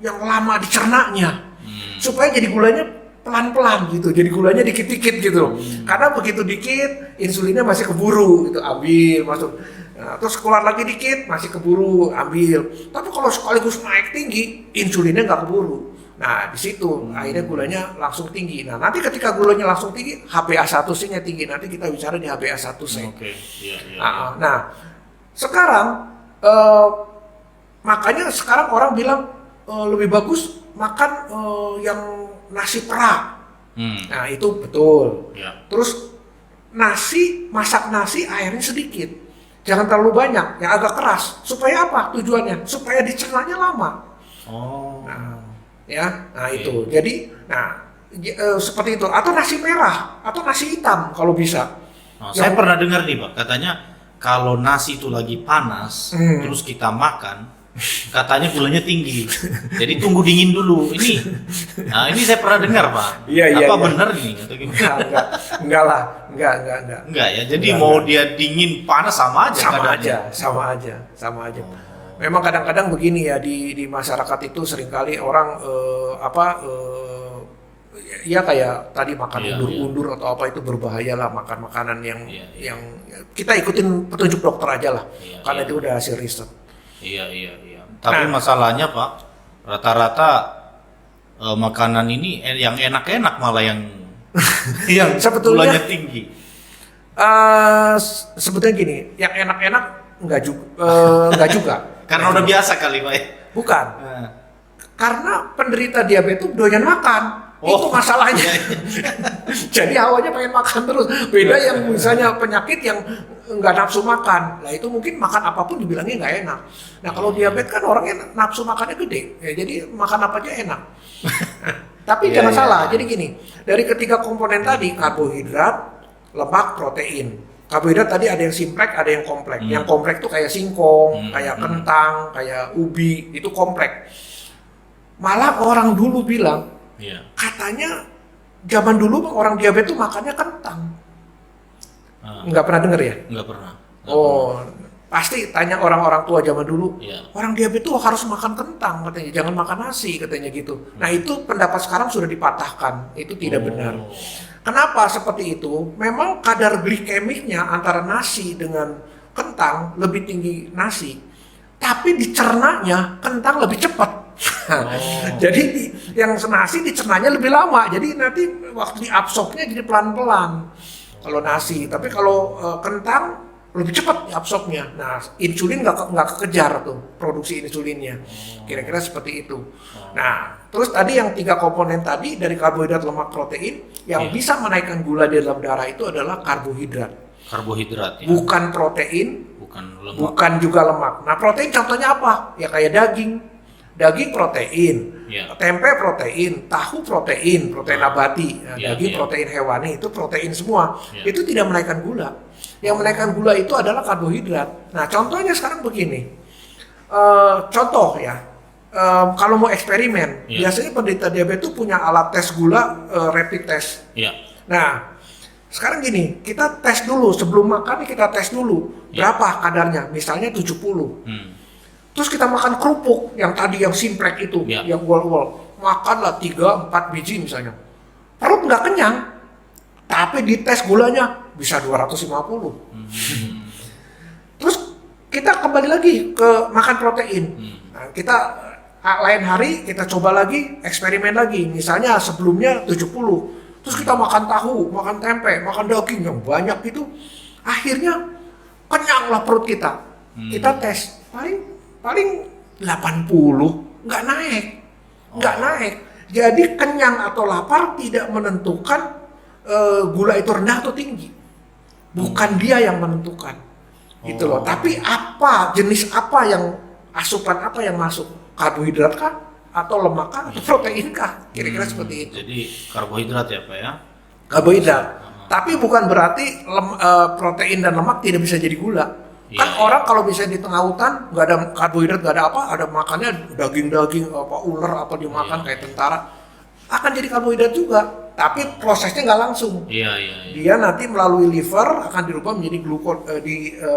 lama dicernanya. Supaya jadi gulanya pelan-pelan gitu, jadi gulanya dikit-dikit gitu. Karena begitu dikit, insulinnya masih keburu gitu, ambil masuk. Nah, terus keluar lagi dikit, masih keburu, ambil. Tapi kalau sekaligus naik tinggi, insulinnya nggak keburu. Nah, di situ akhirnya gulanya langsung tinggi. Nah, nanti ketika gulanya langsung tinggi, HbA1c-nya tinggi. Nanti kita bicara di HbA1c. Nah, sekarang makanya sekarang orang bilang lebih bagus makan yang nasi perak. Nah, itu betul. Terus masak nasi airnya sedikit. Jangan terlalu banyak, yang agak keras. Supaya apa? Tujuannya supaya dicernanya lama. Itu. Jadi, seperti itu. Atau nasi merah, atau nasi hitam kalau bisa.
Saya pernah dengar nih Pak, katanya kalau nasi itu lagi panas, terus kita makan, katanya gulanya tinggi. Jadi tunggu dingin dulu. Ini saya pernah dengar Pak. Apa benar nih atau gimana?
Enggak
ya. Jadi mau dia dingin panas sama aja.
Sama aja. Memang kadang-kadang begini ya di masyarakat itu seringkali orang ya kayak tadi makan undur-undur atau apa itu berbahaya lah, makan makanan yang kita ikutin petunjuk dokter aja lah, karena itu udah hasil riset.
Iya. Tapi masalahnya Pak, rata-rata makanan ini yang enak-enak malah yang gulanya tinggi.
Sebetulnya gini, yang enak-enak enggak juga.
Karena udah biasa kali Pak ya?
Bukan. Karena penderita diabetes itu doyan makan. Itu masalahnya. Jadi awalnya pengen makan terus. Beda yang misalnya penyakit yang nggak nafsu makan. Nah itu mungkin makan apapun dibilangnya nggak enak. Nah kalau diabetes kan orangnya nafsu makannya gede. Ya, jadi makan apa aja enak. Tapi jangan salah. Jadi gini, dari ketiga komponen tadi, karbohidrat, lemak, protein. Karbohidrat tadi ada yang simplek, ada yang kompleks. Yang kompleks itu kayak singkong, kayak kentang, kayak ubi, itu kompleks. Malah orang dulu bilang, katanya zaman dulu orang diabetes tuh makannya kentang. Nggak pernah dengar ya?
Nggak pernah.
Oh, pasti tanya orang-orang tua zaman dulu.
Iya.
Orang diabetes tuh harus makan kentang katanya, jangan makan nasi katanya gitu. Nah itu pendapat sekarang sudah dipatahkan, itu tidak benar. Kenapa seperti itu? Memang kadar glikemiknya antara nasi dengan kentang lebih tinggi nasi, tapi dicernanya kentang lebih cepat. Jadi yang nasi dicernanya lebih lama, jadi nanti waktu diabsorbnya jadi pelan-pelan kalau nasi. Tapi kalau kentang lebih cepat diabsorbnya. Nah, insulin nggak kekejar tuh produksi insulinnya. Kira-kira seperti itu. Nah, terus tadi yang 3 komponen tadi dari karbohidrat, lemak, protein yang bisa menaikkan gula di dalam darah itu adalah karbohidrat.
Karbohidrat ya.
Bukan protein,
Bukan lemak.
bukan juga lemak. Nah, protein contohnya apa? Ya kayak daging. Daging protein, tempe protein, tahu protein nabati, daging protein hewani itu protein semua. Itu tidak menaikkan gula. Yang menaikkan gula itu adalah karbohidrat. Nah, contohnya sekarang begini. Contoh ya, kalau mau eksperimen, biasanya penderita diabetes itu punya alat tes gula, rapid test. Nah, sekarang gini, kita tes dulu sebelum makan, kita tes dulu berapa kadarnya, misalnya 70. Terus kita makan kerupuk yang tadi yang simplek itu, yang wol-wol, makanlah 3-4 biji misalnya. Perut nggak kenyang, tapi dites gulanya bisa 250. Terus kita kembali lagi ke makan protein. Nah, kita lain hari kita coba lagi, eksperimen lagi. Misalnya sebelumnya 70. Terus kita makan tahu, makan tempe, makan daging yang banyak itu. Akhirnya kenyanglah perut kita. Kita tes, paling 80, nggak naik. Jadi kenyang atau lapar tidak menentukan gula itu rendah atau tinggi. Bukan dia yang menentukan. Gitu loh. Tapi jenis apa yang asupan apa yang masuk? Karbohidrat kah? Atau lemak kah? Atau protein kah? Kira-kira seperti itu.
Jadi karbohidrat ya Pak ya?
Karbohidrat. Tapi bukan berarti protein dan lemak tidak bisa jadi gula. Kan orang kalau misalnya di tengah hutan nggak ada karbohidrat, nggak ada apa, ada makannya daging-daging apa ular apa dimakan kayak tentara, akan jadi karbohidrat juga. Tapi prosesnya nggak langsung. Dia nanti melalui liver akan dirubah menjadi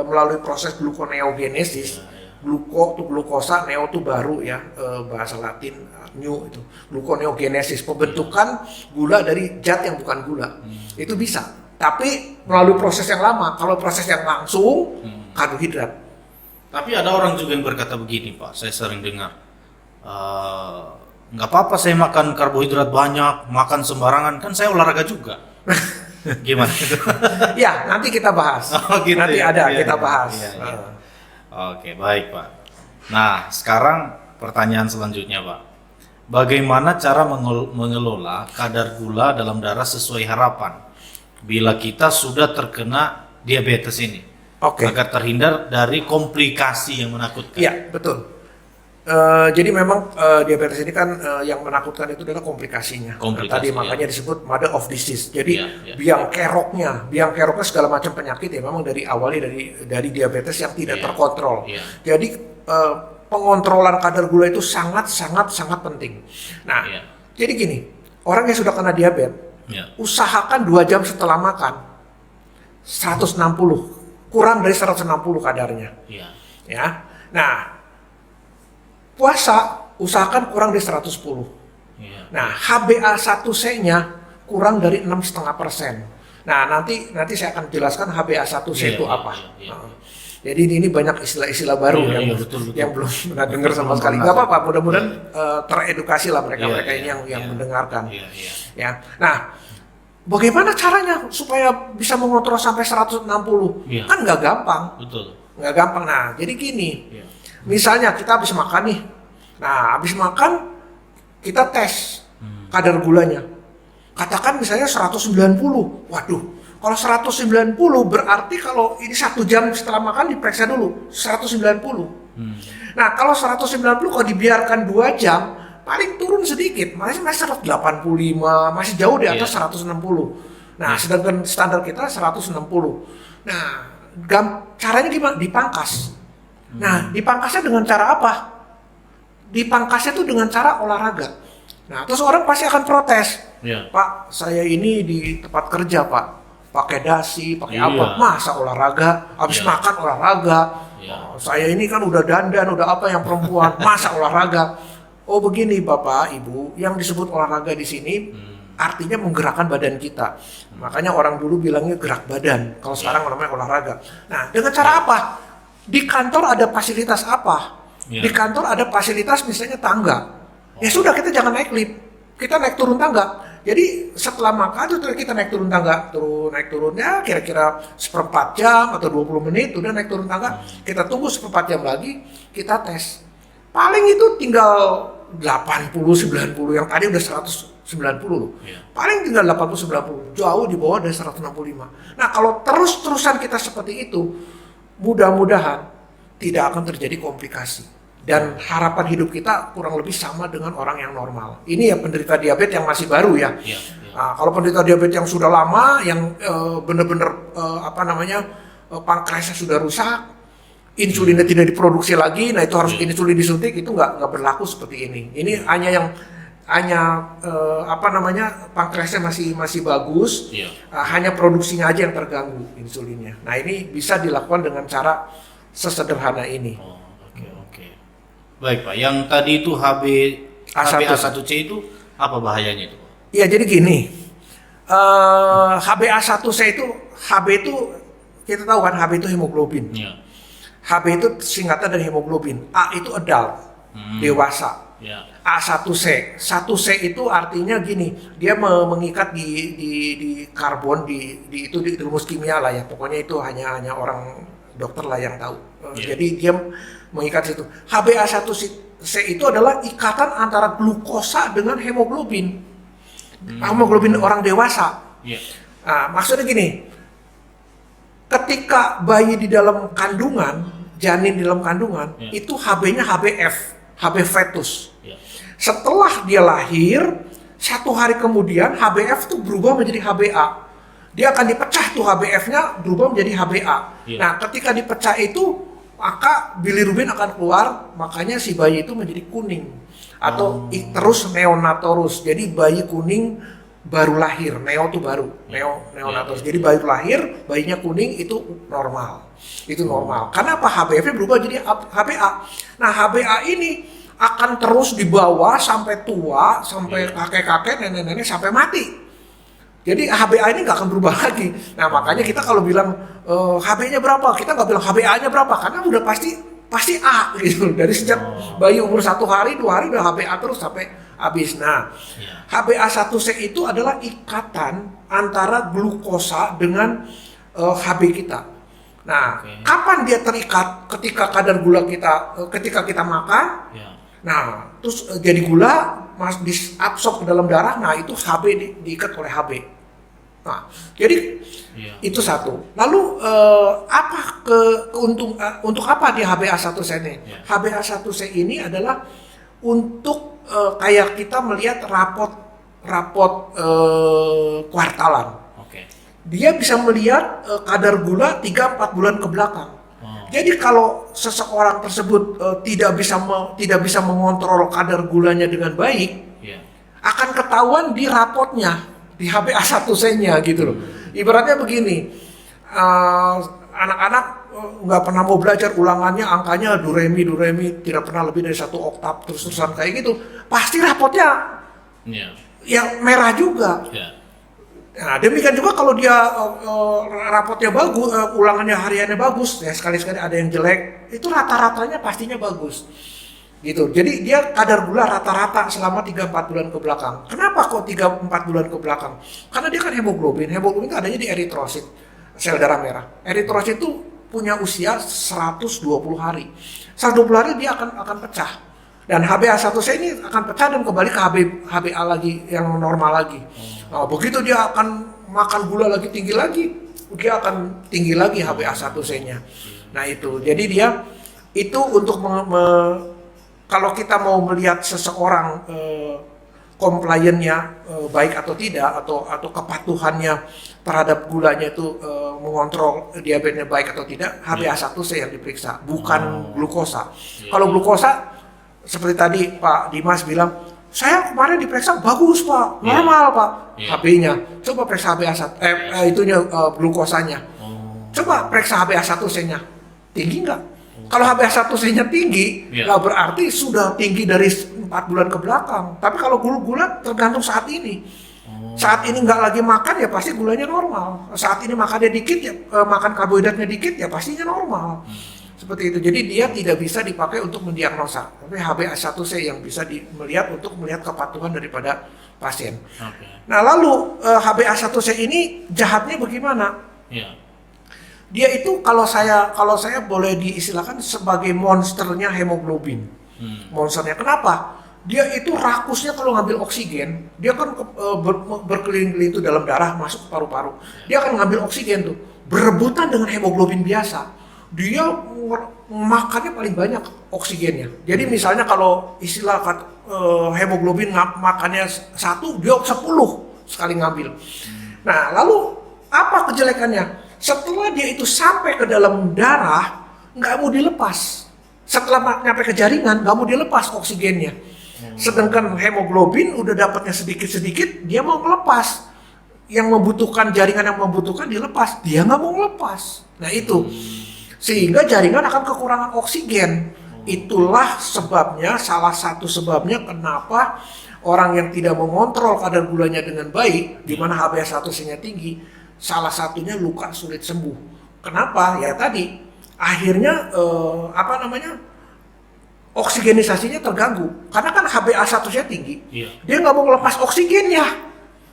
melalui proses gluconeogenesis. Gluko itu glukosa, neo itu baru ya, bahasa Latin new itu. Gluconeogenesis, pembentukan gula dari zat yang bukan gula. Itu bisa. Tapi melalui proses yang lama. Kalau proses yang langsung karbohidrat.
Tapi ada orang juga yang berkata begini Pak, saya sering dengar, nggak apa-apa saya makan karbohidrat banyak, makan sembarangan, kan saya olahraga juga. Gimana?
Ya, nanti kita bahas.
Gitu
nanti
ya?
ada kita bahas.
Oke, baik Pak. Nah, sekarang pertanyaan selanjutnya Pak. Bagaimana cara mengelola kadar gula dalam darah sesuai harapan bila kita sudah terkena diabetes ini? Agar terhindar dari komplikasi yang menakutkan.
Iya, betul. Jadi memang diabetes ini kan yang menakutkan itu adalah komplikasinya. Tadi makanya disebut mother of disease. Jadi biang keroknya segala macam penyakit ya memang awalnya dari diabetes yang tidak terkontrol. Jadi pengontrolan kadar gula itu sangat penting. Nah, jadi gini, orang yang sudah kena diabetes, usahakan 2 jam setelah makan 160. Kurang dari 160 kadarnya. Ya. Nah, puasa usahakan kurang dari 110. Nah, HbA1c-nya kurang dari 6,5%. Nah, nanti saya akan jelaskan HbA1c itu apa. Jadi ini banyak istilah-istilah baru yang belum pernah dengar sama sekali. Nggak apa-apa, mudah-mudahan teredukasi lah mereka ini yang mendengarkan. Ya. Nah, bagaimana caranya supaya bisa mengontrol sampai 160? Kan nggak gampang.
Betul.
Nggak gampang. Nah, jadi gini. Misalnya kita habis makan nih. Nah, habis makan kita tes kadar gulanya. Katakan misalnya 190. Waduh, kalau 190 berarti kalau ini 1 jam setelah makan diperiksa dulu 190. Nah, kalau 190 kalau dibiarkan 2 jam paling turun sedikit, masih 185, masih jauh di atas 160. Nah, sedangkan standar kita 160. Nah, caranya gimana? Dipangkas. Nah, dipangkasnya dengan cara apa? Dipangkasnya itu dengan cara olahraga. Nah, terus orang pasti akan protes. Pak, saya ini di tempat kerja, Pak. pakai dasi, pakai
Iya.
apa, masa olahraga, habis
Iya.
makan olahraga.
Iya.
Saya ini kan udah dandan, udah apa yang perempuan, masa olahraga. Oh begini Bapak, Ibu, yang disebut olahraga di sini artinya menggerakkan badan kita. Makanya orang dulu bilangnya gerak badan, kalau sekarang namanya olahraga. Nah, dengan cara apa? Di kantor ada fasilitas apa?
Iya.
Di kantor ada fasilitas misalnya tangga. Ya sudah, kita jangan naik lift, kita naik turun tangga. Jadi setelah makan itu kita naik turun tangga, naik turun ya kira-kira seperempat jam atau 20 menit, udah naik turun tangga. Kita tunggu seperempat jam lagi, kita tes. Paling itu tinggal 80-90, yang tadi udah 190 loh.
Iya.
Paling tinggal 80-90, jauh di bawah dari 165. Nah kalau terus-terusan kita seperti itu, mudah-mudahan tidak akan terjadi komplikasi. Dan harapan hidup kita kurang lebih sama dengan orang yang normal. Ini ya penderita diabetes yang masih baru ya.
Iya, iya.
Nah, kalau penderita diabetes yang sudah lama, yang benar-benar pankreasnya sudah rusak, insulinnya tidak diproduksi lagi, nah itu harus insulin disuntik, itu nggak berlaku seperti ini. Ini hanya pankreasnya masih bagus,
Iya.
hanya produksinya aja yang terganggu insulinnya. Nah ini bisa dilakukan dengan cara sesederhana ini.
Oh, oke. Baik Pak, yang tadi itu HbA1c itu apa bahayanya itu?
Iya jadi gini, HbA1c itu, Hb itu kita tahu kan, Hb itu hemoglobin.
Iya.
Hb itu singkatan dari hemoglobin. A itu adult, dewasa.
Iya.
A1C, 1C itu artinya gini, dia mengikat di karbon di rumus kimia lah ya. Pokoknya itu hanya orang dokter lah yang tahu. Jadi dia mengikat situ. HbA1c itu adalah ikatan antara glukosa dengan hemoglobin. Hemoglobin orang dewasa.
Iya.
Nah, maksudnya gini, ketika bayi di dalam kandungan, janin di dalam kandungan, itu Hb-nya HbF, Hb fetus.
Iya.
Setelah dia lahir, 1 hari kemudian HbF itu berubah menjadi HbA. Dia akan dipecah tuh HbF-nya berubah menjadi HbA.
Iya.
Nah, ketika dipecah itu, maka bilirubin akan keluar, makanya si bayi itu menjadi kuning atau terus neonatorus. Jadi bayi kuning baru lahir, neo itu baru, neonatorus. Jadi bayi lahir, bayinya kuning itu normal. Itu normal. Karena apa? HbF-nya berubah jadi HbA. Nah, HbA ini akan terus dibawa sampai tua, sampai kakek-kakek, nenek-nenek, sampai mati. Jadi HbA ini nggak akan berubah lagi. Nah makanya kita kalau bilang Hb-nya berapa, kita nggak bilang HbA-nya berapa, karena udah pasti A gitu. Dari sejak bayi umur 1 hari, 2 hari udah HbA terus sampai habis. Nah HbA1c itu adalah ikatan antara glukosa dengan Hb kita. Nah kapan dia terikat? Ketika kadar gula kita, ketika kita makan. Nah, terus jadi gula diabsorb ke dalam darah, nah itu Hb diikat oleh Hb. Nah, jadi itu satu. Lalu untuk apa di HbA1c ini? HbA1c ini adalah untuk kayak kita melihat rapot kuartalan. Dia bisa melihat kadar gula 3-4 bulan ke belakang. Jadi kalau seseorang tersebut tidak bisa mengontrol kadar gulanya dengan baik, akan ketahuan di rapotnya, di HbA1c-nya gitu loh. Ibaratnya begini, anak-anak nggak pernah mau belajar, ulangannya angkanya do re mi tidak pernah lebih dari 1 oktav terus-terusan kayak gitu, pasti rapotnya yang merah juga. Nah, demikian juga kalau dia rapotnya bagus, ulangannya hariannya bagus, ya sekali-sekali ada yang jelek, itu rata-ratanya pastinya bagus. Gitu. Jadi dia kadar gula rata-rata selama 3-4 bulan ke belakang. Kenapa kok 3-4 bulan ke belakang? Karena dia kan hemoglobin. Hemoglobin itu adanya di eritrosit, sel darah merah. Eritrosit itu punya usia 120 hari. 120 hari dia akan pecah. Dan HbA1c ini akan pecah dan kembali ke HbA lagi yang normal lagi. Nah, begitu dia akan makan gula lagi tinggi lagi, dia akan tinggi lagi HbA1c-nya. Nah itu, jadi dia itu untuk kalau kita mau melihat seseorang compliance-nya baik atau tidak, atau kepatuhannya terhadap gulanya itu mengontrol diabetesnya baik atau tidak, HbA1c yang diperiksa, bukan glukosa. Kalau glukosa seperti tadi Pak Dimas bilang, saya kemarin diperiksa bagus Pak, normal Pak, HB-nya. Coba periksa HbA1, glukosanya. Coba periksa HbA1c-nya, tinggi nggak? Kalau HbA1c-nya tinggi, nggak berarti sudah tinggi dari 4 bulan ke belakang. Tapi kalau gula tergantung saat ini. Saat ini nggak lagi makan ya pasti gulanya normal. Saat ini makannya dikit ya, makan karbohidratnya dikit ya pastinya normal. Seperti itu. Jadi dia tidak bisa dipakai untuk mendiagnosa. Tapi HbA1c yang bisa melihat untuk melihat kepatuhan daripada pasien. Nah lalu HbA1c ini jahatnya bagaimana? Dia itu kalau saya boleh diistilahkan sebagai monsternya hemoglobin. Monsternya kenapa? Dia itu rakusnya kalau ngambil oksigen, dia kan berkeliling-keliling itu dalam darah masuk ke paru-paru. Dia akan ngambil oksigen tuh, berebutan dengan hemoglobin biasa. Dia makannya paling banyak oksigennya. Jadi misalnya kalau istilah hemoglobin makannya 1, dia 10 sekali ngambil. Nah lalu apa kejelekannya? Setelah dia itu sampai ke dalam darah, nggak mau dilepas. Setelah nyampe ke jaringan, nggak mau dilepas oksigennya. Sedangkan hemoglobin udah dapatnya sedikit-sedikit, dia mau melepas. Yang membutuhkan, jaringan yang membutuhkan dilepas, dia nggak mau lepas. Nah itu, sehingga jaringan akan kekurangan oksigen. Itulah sebabnya, salah satu sebabnya kenapa orang yang tidak mengontrol kadar gulanya dengan baik, di mana HbA1c-nya tinggi, salah satunya luka sulit sembuh. Kenapa? Ya tadi, akhirnya oksigenisasinya terganggu. Karena kan HbA1c-nya tinggi, dia nggak mau melepas oksigennya.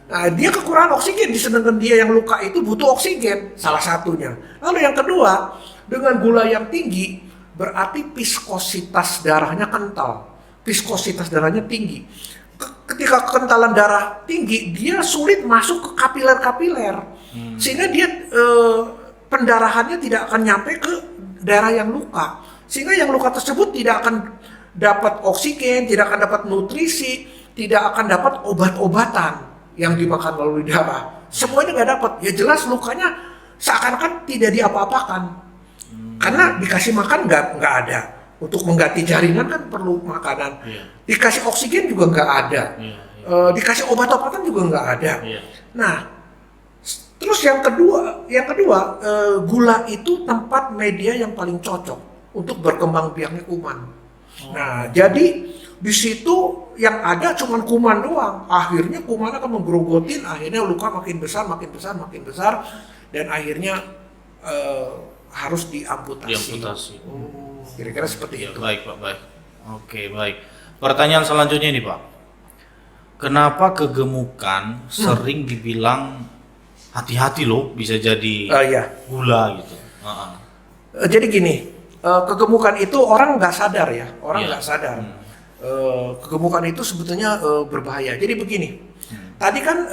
Nah, dia kekurangan oksigen, sedangkan dia yang luka itu butuh oksigen, salah satunya. Lalu yang kedua, dengan gula yang tinggi, berarti viskositas darahnya kental. Viskositas darahnya tinggi. Ketika kekentalan darah tinggi, dia sulit masuk ke kapiler-kapiler. Sehingga dia pendarahannya tidak akan nyampe ke daerah yang luka. Sehingga yang luka tersebut tidak akan dapat oksigen, tidak akan dapat nutrisi, tidak akan dapat obat-obatan yang dimakan melalui darah. Semuanya nggak dapat. Ya jelas lukanya seakan-akan tidak diapa-apakan. Karena dikasih makan nggak ada. Untuk mengganti jaringan kan perlu makanan. Dikasih oksigen juga nggak ada. Dikasih obat-obatan juga nggak ada. Nah, terus yang kedua, gula itu tempat media yang paling cocok untuk berkembang biaknya kuman. Nah, jadi di situ yang ada cuma kuman doang. Akhirnya kuman akan menggerogotin, akhirnya luka makin besar, dan akhirnya harus diamputasi. Kira-kira seperti itu.
Baik Pak, baik. Oke, baik. Pertanyaan selanjutnya ini Pak. Kenapa kegemukan sering dibilang hati-hati loh, bisa jadi gula gitu?
Jadi gini, kegemukan itu orang nggak sadar ya, nggak sadar. Kegemukan itu sebetulnya berbahaya. Jadi begini, tadi kan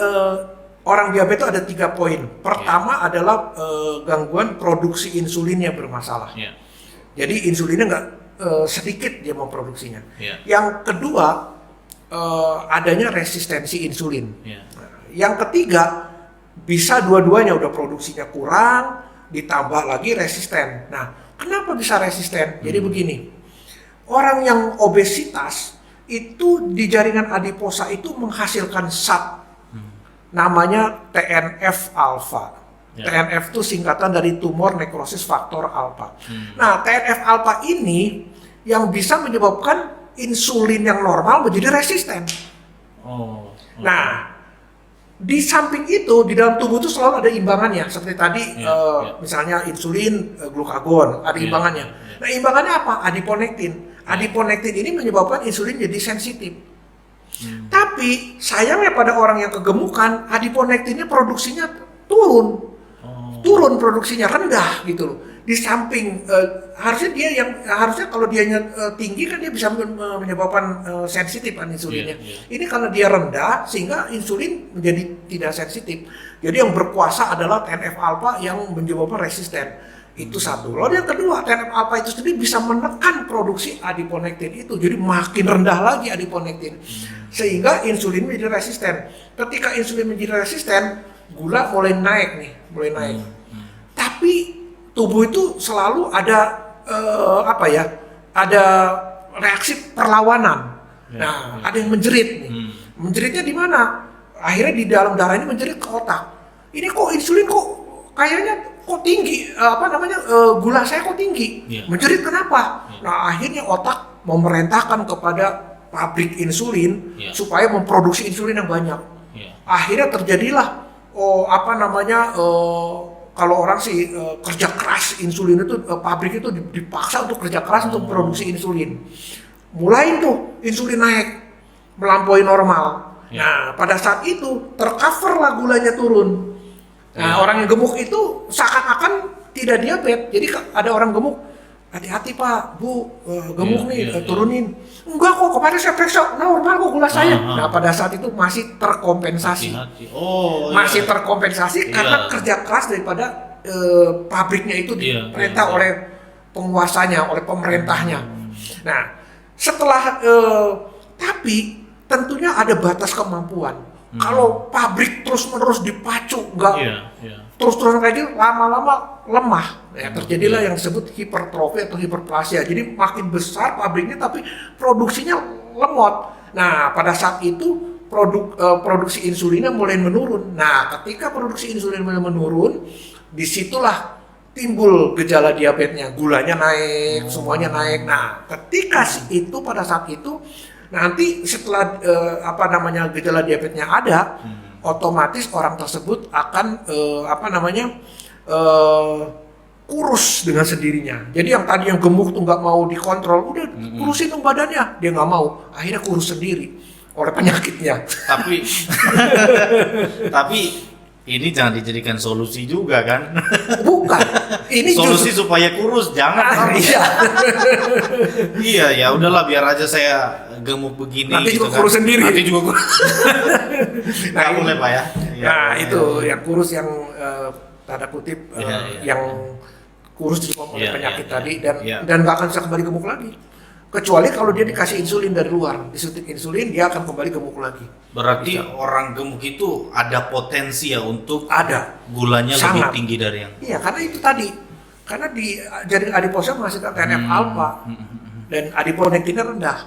orang diabetes ada 3 poin. Pertama adalah gangguan produksi insulinnya bermasalah. Jadi insulinnya nggak sedikit dia memproduksinya. Yang kedua adanya resistensi insulin. Yang ketiga bisa dua-duanya, udah produksinya kurang, ditambah lagi resisten. Nah, kenapa bisa resisten? Jadi begini, orang yang obesitas itu di jaringan adiposa itu menghasilkan zat namanya TNF-alpha. TNF itu singkatan dari tumor necrosis factor alpha. Nah, TNF-alpha ini yang bisa menyebabkan insulin yang normal menjadi resisten. Nah, di samping itu di dalam tubuh itu selalu ada imbangannya. Seperti tadi misalnya insulin, glukagon, ada imbangannya. Nah, imbangannya apa? Adiponektin. Adiponektin ini menyebabkan insulin jadi sensitif. Tapi sayangnya pada orang yang kegemukan, adiponektinnya produksinya turun produksinya, rendah gitu loh. Di samping harusnya kalau dia tinggi kan dia bisa menyebabkan sensitif kan insulinnya. Ini karena dia rendah sehingga insulin menjadi tidak sensitif. Jadi yang berkuasa adalah TNF-alpha yang menyebabkan resisten. Itu satu. Lalu yang kedua, TNF-alpha itu sendiri bisa menekan produksi adiponektin itu. Jadi makin rendah lagi adiponektin. Sehingga insulin menjadi resisten. Ketika insulin menjadi resisten, gula mulai naik. Tapi tubuh itu selalu ada ada reaksi perlawanan. Nah, ada yang menjerit nih. Menjeritnya di mana? Akhirnya di dalam darah ini menjerit ke otak. Ini kok insulin kok kayaknya kok tinggi, gula saya kok tinggi. Menjerit kenapa? Nah, akhirnya otak memerintahkan kepada pabrik insulin supaya memproduksi insulin yang banyak. Akhirnya terjadilah kalau orang sih kerja keras insulin itu, pabrik itu dipaksa untuk kerja keras untuk produksi insulin. Mulai tuh insulin naik melampaui normal. Nah, pada saat itu tercover lah gulanya turun. Nah, orang yang gemuk itu seakan-akan tidak diabetes. Jadi ada orang gemuk, hati-hati Pak, Bu, gemuk turunin. Enggak kok, kemarin saya periksa normal kok gula saya. Nah, pada saat itu masih terkompensasi. Masih terkompensasi karena kerja keras daripada pabriknya itu diperintah oleh penguasanya, oleh pemerintahnya. Nah, setelah tapi tentunya ada batas kemampuan. Kalau pabrik terus-menerus dipacu, terus-terusan kayak gitu, lama-lama lemah. Ya, terjadilah yang disebut hipertrofi atau hiperplasia. Jadi makin besar pabriknya tapi produksinya lemot. Nah, pada saat itu produksi insulinnya mulai menurun. Nah, ketika produksi insulin mulai menurun, disitulah timbul gejala diabetesnya, gulanya naik, semuanya naik. Nah, ketika itu pada saat itu nanti setelah gejala diabetesnya ada, otomatis orang tersebut akan kurus dengan sendirinya. Jadi yang tadi yang gemuk tuh nggak mau dikontrol, udah kurusin dong badannya, dia nggak mau, akhirnya kurus sendiri oleh penyakitnya.
Tapi ini jangan dijadikan solusi juga kan?
Bukan. Ini
solusi supaya kurus, jangan. Iya, ya udahlah biar aja saya gemuk begini.
Nanti juga kurus sendiri.
Nanti juga kurus. Nah, boleh Pak ya.
Itu yang kurus yang tanda kutip yang kurus disebabkan oleh penyakit tadi dan nggak akan bisa kembali gemuk lagi. Kecuali kalau dia dikasih insulin dari luar, disuntik insulin, dia akan kembali gemuk lagi.
Berarti orang gemuk itu ada potensi ya untuk gulanya
sangat
lebih tinggi dari yang.
Iya, karena itu tadi. Karena di jaring adiposa menghasilkan TNF alpha dan adiponektinnya rendah.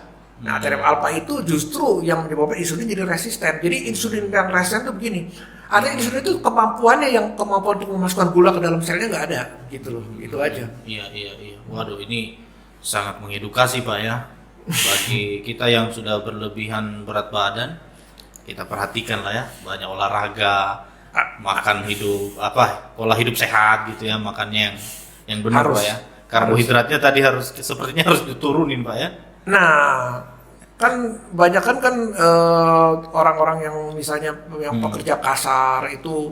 Nah, TNF alpha itu justru yang menyebabkan insulin jadi resisten. Jadi insulin yang resisten itu begini. Ada insulin itu kemampuan untuk memasukkan gula ke dalam selnya nggak ada, gitu loh. Itu aja.
Iya. Waduh, ini sangat mengedukasi Pak ya. Bagi kita yang sudah berlebihan berat badan, kita perhatikan lah ya, banyak olahraga, makan pola hidup sehat gitu ya, makannya yang benar Pak ya. Karbohidratnya tadi sepertinya harus diturunin Pak ya.
Nah, kan banyak kan orang-orang yang misalnya yang pekerja kasar itu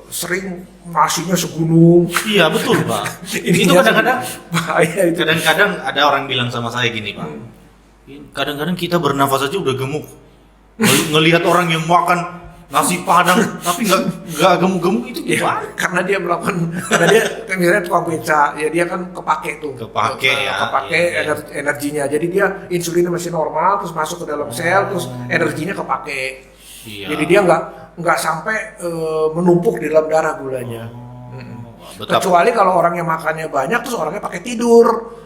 sering nasinya segunung.
Iya betul Pak. Itu kadang-kadang bahaya itu. Kadang-kadang ada orang bilang sama saya gini Pak. Kadang-kadang kita bernafas aja udah gemuk. Ngelihat orang yang makan nasi padang tapi nggak gemuk-gemuk itu gimana?
Karena dia misalnya tukang beca, ya dia kan kepake energinya. Jadi dia insulinnya masih normal, terus masuk ke dalam sel, terus energinya kepake. Jadi dia nggak sampai menumpuk di dalam darah gulanya. Kecuali kalau orang yang makannya banyak, terus orangnya pakai tidur,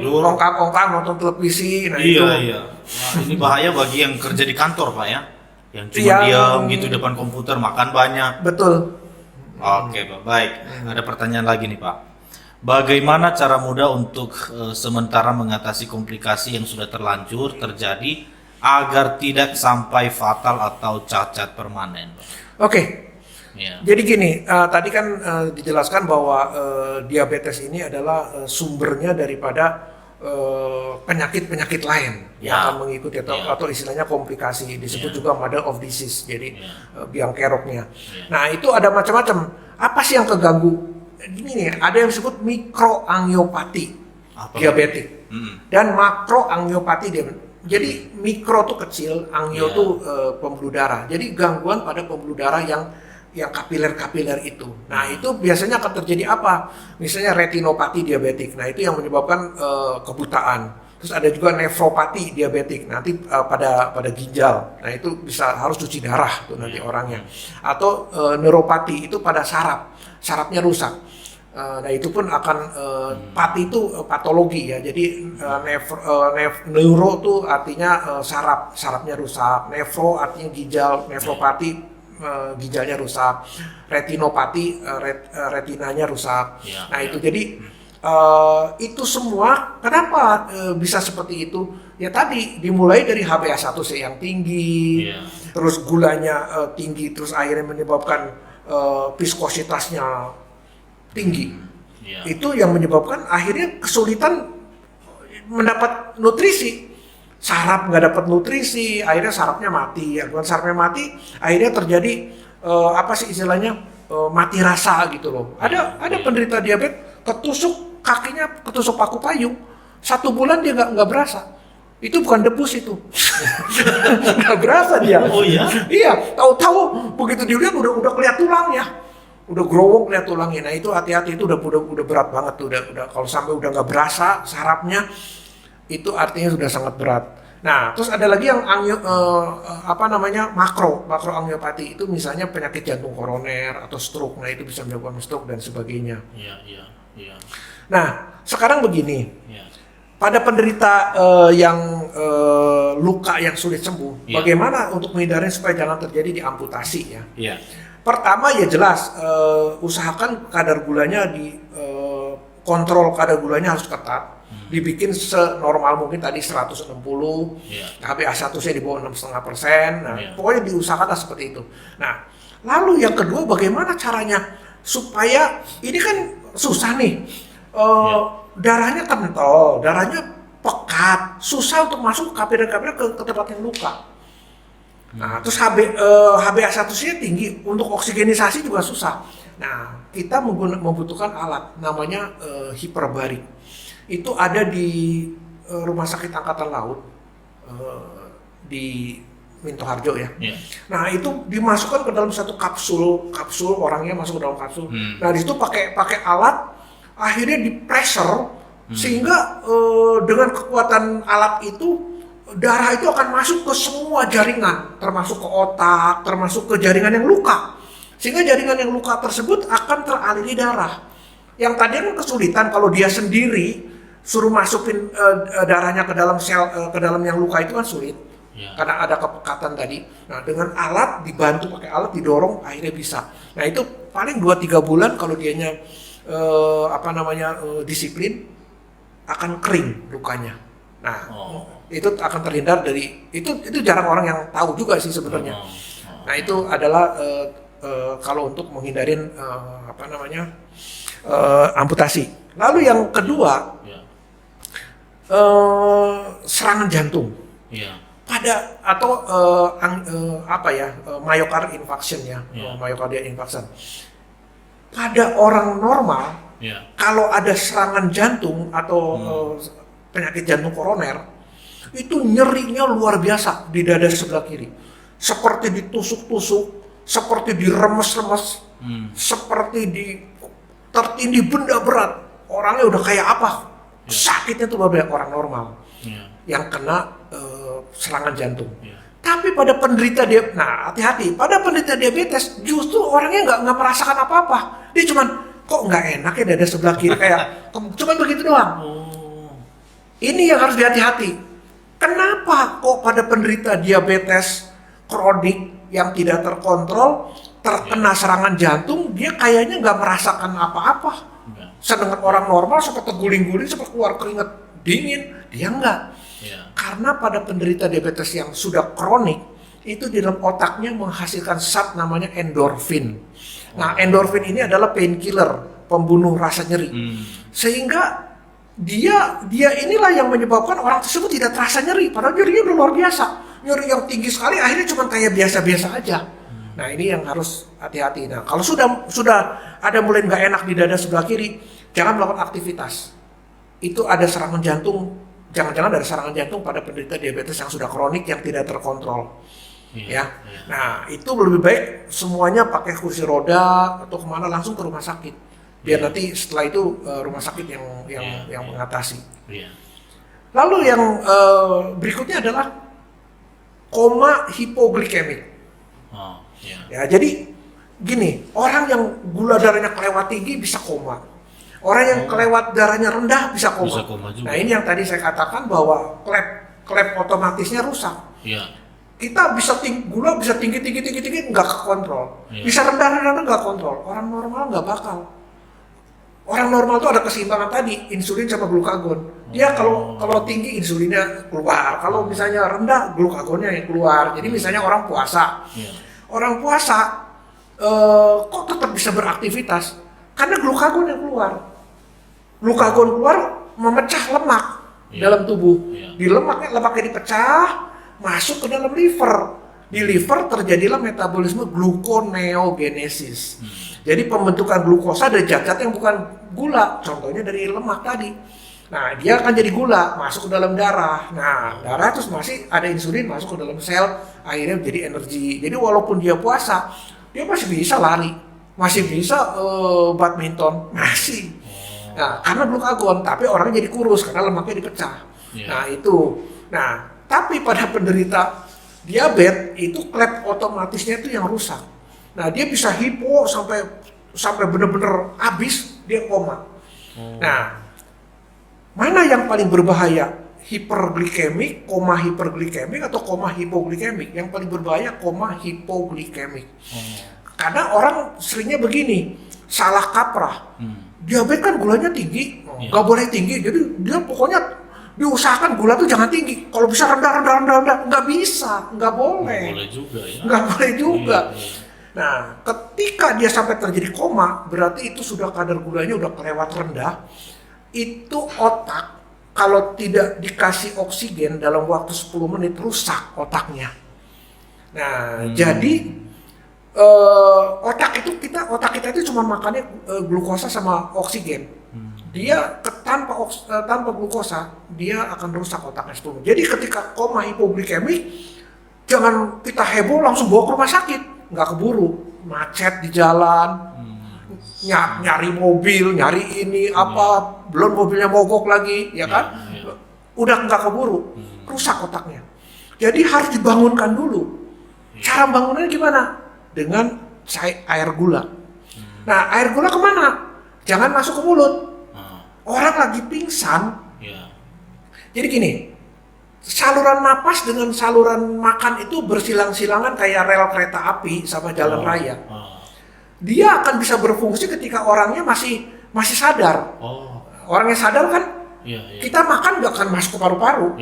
ongkang-ongkang nonton televisi. Nah,
Nah, ini bahaya bagi yang kerja di kantor Pak ya, yang cuma diam gitu depan komputer, makan banyak.
Betul.
Oke Pak, baik. Ada pertanyaan lagi nih Pak. Bagaimana cara mudah untuk sementara mengatasi komplikasi yang sudah terlanjur terjadi agar tidak sampai fatal atau cacat permanen?
Oke. Jadi gini, tadi kan dijelaskan bahwa diabetes ini adalah sumbernya daripada penyakit-penyakit lain yang akan mengikuti atau istilahnya komplikasi, disebut juga mother of disease, jadi biang keroknya. Nah, itu ada macam-macam. Apa sih yang keganggu? Ini nih, ada yang disebut mikroangiopati diabetik dan makroangiopati diabetik. Jadi mikro tuh kecil, angio tuh pembuluh darah. Jadi gangguan pada pembuluh darah yang kapiler-kapiler itu. Nah, itu biasanya akan terjadi apa? Misalnya retinopati diabetik. Nah, itu yang menyebabkan kebutaan. Terus ada juga nefropati diabetik. Nanti pada ginjal. Nah, itu harus cuci darah tuh nanti orangnya. Atau neuropati itu pada saraf. Sarafnya rusak. Nah itu pun akan pati itu patologi ya. Jadi neuro tuh artinya sarafnya rusak, nefro artinya ginjal, nefropati ginjalnya rusak, retinopati retinanya rusak. Nah itu jadi itu semua kenapa bisa seperti itu? Ya tadi dimulai dari HbA1c yang tinggi, terus gulanya tinggi, terus akhirnya menyebabkan viskositasnya tinggi. Itu yang menyebabkan akhirnya kesulitan mendapat nutrisi. Saraf nggak dapat nutrisi, akhirnya sarafnya mati. Bukan sarafnya mati, akhirnya terjadi apa sih istilahnya mati rasa gitu loh. Ada penderita diabetes ketusuk kakinya, ketusuk paku payung, 1 bulan dia nggak berasa. Itu bukan debus itu, nggak berasa dia.
Oh iya?
Iya, tahu-tahu begitu dilihat udah kelihatan tulangnya. Udah growong lihat tulangnya. Nah itu hati-hati, itu udah berat banget tuh, udah kalau sampai udah nggak berasa sarafnya itu artinya sudah sangat berat. Nah terus ada lagi yang makroangiopati itu misalnya penyakit jantung koroner atau stroke. Nah itu bisa menyebabkan stroke dan sebagainya.
Iya.
Nah sekarang begini, pada penderita yang luka yang sulit sembuh, bagaimana untuk menghindari supaya jangan terjadi diamputasi ya? Pertama ya jelas usahakan kadar gulanya kontrol kadar gulanya harus ketat, dibikin senormal mungkin tadi 160, HbA1c di bawah 6,5%. Nah pokoknya diusahakanlah seperti itu. Nah lalu yang kedua bagaimana caranya supaya ini kan susah nih, darahnya kental, darahnya pekat, susah untuk masuk kapil-kapil ke tempat yang luka. Nah, terus HbA1c tinggi, untuk oksigenisasi juga susah. Nah, kita membutuhkan alat namanya hiperbarik. Itu ada di Rumah Sakit Angkatan Laut di Minto Harjo ya. Nah, itu dimasukkan ke dalam satu kapsul orangnya masuk ke dalam kapsul. Nah, di situ pakai alat, akhirnya di pressure sehingga dengan kekuatan alat itu darah itu akan masuk ke semua jaringan, termasuk ke otak, termasuk ke jaringan yang luka. Sehingga jaringan yang luka tersebut akan teraliri darah. Yang tadi kan kesulitan kalau dia sendiri suruh masukin darahnya ke dalam sel, ke dalam yang luka itu kan sulit. Karena ada kepekatan tadi. Nah, dengan alat dibantu pakai alat didorong akhirnya bisa. Nah, itu paling 2-3 bulan kalau dianya disiplin akan kering lukanya. Nah, itu akan terhindar dari itu jarang orang yang tahu juga sih sebenarnya. Nah, itu adalah kalau untuk menghindarin amputasi. Lalu yang kedua, serangan jantung. Pada atau myocardial infarction ya, myocardial infarction. Pada orang normal, kalau ada serangan jantung atau penyakit jantung koroner, itu nyerinya luar biasa di dada sebelah kiri, seperti ditusuk-tusuk, seperti diremes-remes, seperti tertindih benda berat. Orangnya udah kayak apa? Sakitnya tuh banyak orang normal yang kena serangan jantung. Tapi pada penderita hati-hati, pada penderita diabetes justru orangnya nggak merasakan apa-apa. Dia cuman kok nggak enak ya dada sebelah kiri kayak cuman begitu doang. Ini yang harus dihati-hati. Kenapa kok pada penderita diabetes kronik yang tidak terkontrol terkena serangan jantung dia kayaknya nggak merasakan apa-apa? Sedangkan orang normal seperti guling-guling, seperti keluar keringat dingin, dia enggak. Karena pada penderita diabetes yang sudah kronik itu di dalam otaknya menghasilkan zat namanya endorfin. Nah, endorfin ini adalah painkiller, pembunuh rasa nyeri. Sehingga dia inilah yang menyebabkan orang tersebut tidak terasa nyeri, padahal nyerinya udah luar biasa. Nyeri yang tinggi sekali akhirnya cuma kayak biasa-biasa aja. Nah, ini yang harus hati-hati. Nah, kalau sudah ada mulai nggak enak di dada sebelah kiri, jangan melakukan aktivitas. Itu ada serangan jantung. Jangan-jangan ada serangan jantung pada penderita diabetes yang sudah kronik yang tidak terkontrol. Nah, itu lebih baik semuanya pakai kursi roda atau kemana langsung ke rumah sakit. Biar nanti setelah itu rumah sakit yang mengatasi. Lalu yang berikutnya adalah koma hipoglikemik. Ya, jadi gini, orang yang gula darahnya kelewat tinggi bisa koma. Orang yang kelewat darahnya rendah bisa koma.
Bisa koma juga.
Nah ini yang tadi saya katakan bahwa klep otomatisnya rusak.
Iya.
Kita bisa gula bisa tinggi nggak kekontrol.
Iya.
Bisa rendah nggak kontrol. Orang normal nggak bakal. Orang normal tuh ada keseimbangan tadi, insulin sama glukagon. Dia kalau tinggi insulinnya keluar, kalau misalnya rendah glukagonnya yang keluar. Jadi misalnya orang puasa.
Iya.
Orang puasa kok tetap bisa beraktivitas? Karena glukagon yang keluar. Glukagon keluar memecah lemak dalam tubuh. Di lemaknya dipecah, masuk ke dalam liver. Di liver terjadilah metabolisme gluconeogenesis. Jadi pembentukan glukosa dari zat-zat yang bukan gula, contohnya dari lemak tadi. Nah, dia akan jadi gula, masuk ke dalam darah. Nah, darah terus masih ada insulin masuk ke dalam sel, akhirnya jadi energi. Jadi walaupun dia puasa, dia masih bisa lari, masih bisa badminton, masih. Nah, karena glukagon, tapi orangnya jadi kurus karena lemaknya dipecah. Nah, itu. Nah, tapi pada penderita diabetes itu klep otomatisnya itu yang rusak. Nah, dia bisa hipo sampai benar-benar habis, dia koma. Nah, mana yang paling berbahaya? Hiperglikemik, koma hiperglikemik atau koma hipoglikemik? Yang paling berbahaya koma hipoglikemik. Karena orang seringnya begini, salah kaprah. Diabetes kan gulanya tinggi, nggak boleh tinggi. Jadi dia pokoknya diusahakan gula tuh jangan tinggi. Kalau bisa rendah, nggak bisa, nggak boleh.
Nggak boleh juga ya.
Nggak boleh juga.
Iya.
Nah, ketika dia sampai terjadi koma, berarti itu sudah kadar gulanya udah kelewat rendah. Itu otak kalau tidak dikasih oksigen dalam waktu 10 menit rusak otaknya. Nah, jadi otak kita itu cuma makannya glukosa sama oksigen. Dia tanpa glukosa dia akan rusak otaknya 10 menit. Jadi ketika koma hipoglikemik, jangan kita heboh langsung bawa ke rumah sakit. Nggak keburu, macet di jalan, nyari mobil, nyari ini apa, belum mobilnya mogok lagi, ya kan? Udah nggak keburu, rusak otaknya. Jadi harus dibangunkan dulu. Cara bangunannya gimana? Dengan air gula. Nah, air gula kemana? Jangan masuk ke mulut. Orang lagi pingsan. Jadi gini. Saluran napas dengan saluran makan itu bersilang-silangan kayak rel kereta api sama jalan raya. Dia akan bisa berfungsi ketika orangnya masih sadar. Orangnya sadar kan? Kita makan nggak akan masuk ke paru-paru.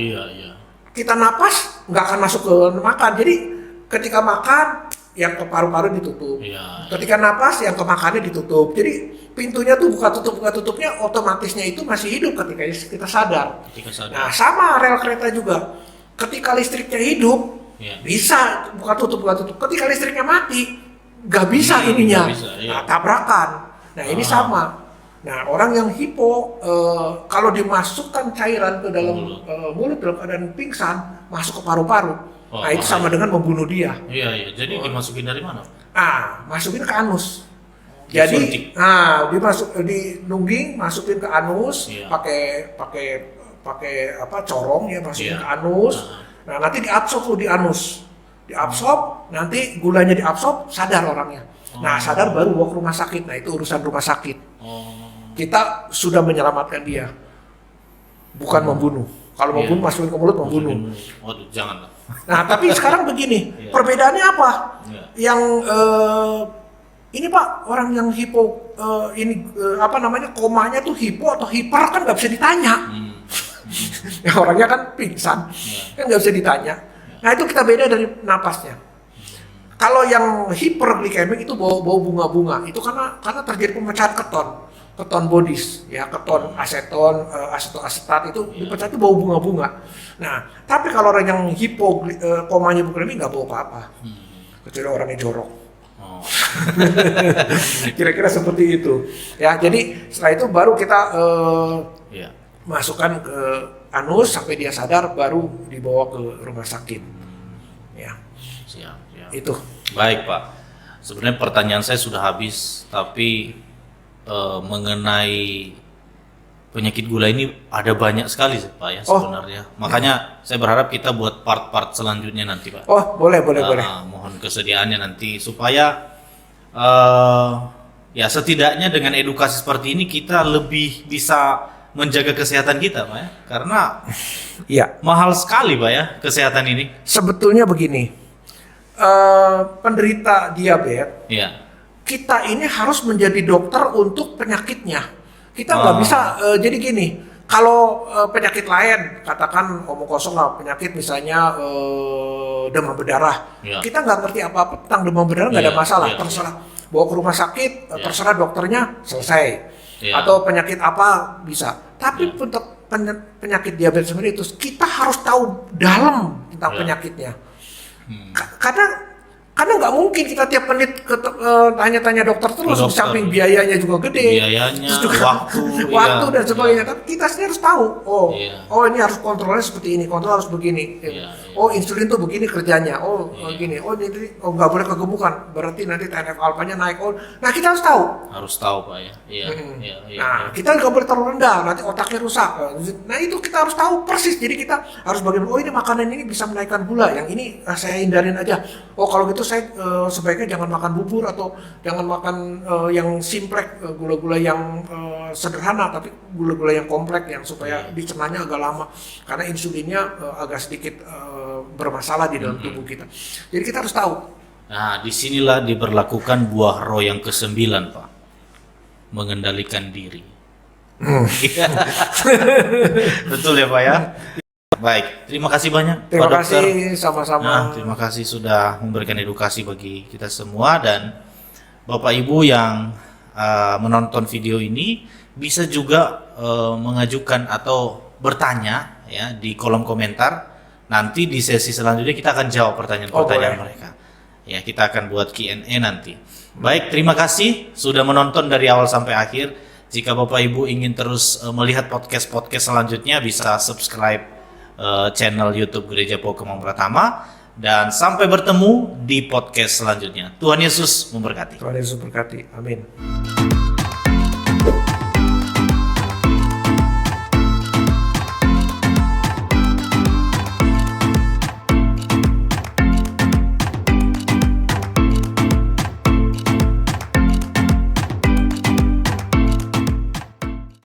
Kita napas nggak akan masuk ke makan. Jadi ketika makan yang ke paru-paru ditutup. Ketika napas yang ke makannya ditutup. Jadi pintunya tuh buka tutupnya otomatisnya itu masih hidup ketika kita sadar. Nah, sama rel kereta juga. Ketika listriknya hidup, bisa buka tutup. Ketika listriknya mati, nggak bisa ininya. Nah, tabrakan. Nah, ini sama. Nah, orang yang hipo kalau dimasukkan cairan ke dalam mulut dalam keadaan pingsan, masuk ke paru-paru. Nah, itu sama dengan membunuh dia.
Jadi dimasukin dari mana?
Masukin ke anus. Jadi, dinungging, masukin ke anus, pakai corong ya, masukin ke anus. Nah, nanti diabsorb di anus, nanti gulanya diabsorb, sadar orangnya. Nah, sadar baru bawa ke rumah sakit. Nah, itu urusan rumah sakit. Kita sudah menyelamatkan dia, bukan membunuh. Kalau membunuh masukin ke mulut membunuh.
Waduh, jangan.
Nah, tapi sekarang begini, perbedaannya apa? Yang ini Pak, orang yang hipo komanya tuh hipo atau hiper kan nggak bisa ditanya. Ya, orangnya kan pingsan, kan nggak bisa ditanya. Nah, itu kita beda dari napasnya. Kalau yang hiperglikemik itu bau bunga-bunga, itu karena terjadi pemecahan keton bodies, ya keton aseton, asetoasetat itu dipecah itu bau bunga-bunga. Nah, tapi kalau orang yang komanya hipoglikemik nggak bau apa-apa, kecuali orangnya jorok. Kira-kira seperti itu ya. Jadi setelah itu baru kita masukkan ke anus sampai dia sadar, baru dibawa ke rumah sakit ya.
Siap.
Itu
baik Pak, sebenarnya pertanyaan saya sudah habis, tapi mengenai penyakit gula ini ada banyak sekali Pak ya sebenarnya. Makanya saya berharap kita buat part-part selanjutnya nanti Pak.
Boleh.
Mohon kesediaannya nanti supaya ya setidaknya dengan edukasi seperti ini kita lebih bisa menjaga kesehatan kita, Pak ya. Karena
Iya.
mahal sekali, Pak ya, kesehatan ini.
Sebetulnya begini, penderita diabetes,
Iya.
kita ini harus menjadi dokter untuk penyakitnya. Kita nggak bisa, jadi gini, kalau penyakit lain, katakan omong kosong lah, penyakit misalnya demam berdarah,
Iya.
kita nggak ngerti apa-apa tentang demam berdarah, nggak ada
Iya,
masalah,
iya.
terserah bawa ke rumah sakit,
Iya.
terserah dokternya, selesai.
Iya.
Atau penyakit apa bisa. Tapi
Iya.
untuk penyakit diabetes sendiri itu kita harus tahu dalam tentang
Iya.
penyakitnya.
Hmm.
Karena nggak mungkin kita tiap menit tanya-tanya dokter terus, di
dokter.
samping biayanya juga gede,
Biayanya,
terus juga
waktu,
dan
iya.
sebagainya. Tapi kita sendiri harus tahu,
Iya.
ini harus kontrolnya seperti ini, kontrol harus begini.
Iya, iya.
Oh, insulin tuh begini kerjanya.
Iya.
Gini. Ini nggak boleh kegemukan, berarti nanti TNF alpha-nya naik. Nah kita harus tahu.
Harus tahu, Pak ya. Iya, iya, iya.
Nah, kita nggak boleh terlalu rendah, nanti otaknya rusak. Nah, itu kita harus tahu persis. Jadi kita harus bagaimana, ini makanan ini bisa menaikkan gula, yang ini saya hindarin aja. Oh, kalau gitu saya sebaiknya jangan makan bubur atau jangan makan yang simplek, gula-gula yang sederhana, tapi gula-gula yang kompleks yang supaya dicernanya agak lama. Karena insulinnya agak sedikit bermasalah di dalam tubuh kita. Jadi kita harus tahu.
Nah, disinilah diberlakukan buah roh yang ke-9, Pak. Mengendalikan diri. Betul ya, Pak ya? Baik, terima kasih banyak,
Terima
Pak Dokter.
kasih, sama-sama.
Nah, terima kasih sudah memberikan edukasi bagi kita semua, dan Bapak Ibu yang menonton video ini bisa juga mengajukan atau bertanya ya di kolom komentar. Nanti di sesi selanjutnya kita akan jawab pertanyaan-pertanyaan
boleh.
mereka. Ya, kita akan buat Q&A nanti. Baik, terima kasih sudah menonton dari awal sampai akhir. Jika Bapak Ibu ingin terus melihat podcast-podcast selanjutnya, bisa subscribe channel YouTube Gereja Pau Kemang Pratama, dan sampai bertemu di podcast selanjutnya. Tuhan Yesus memberkati.
Tuhan Yesus berkati. Amin.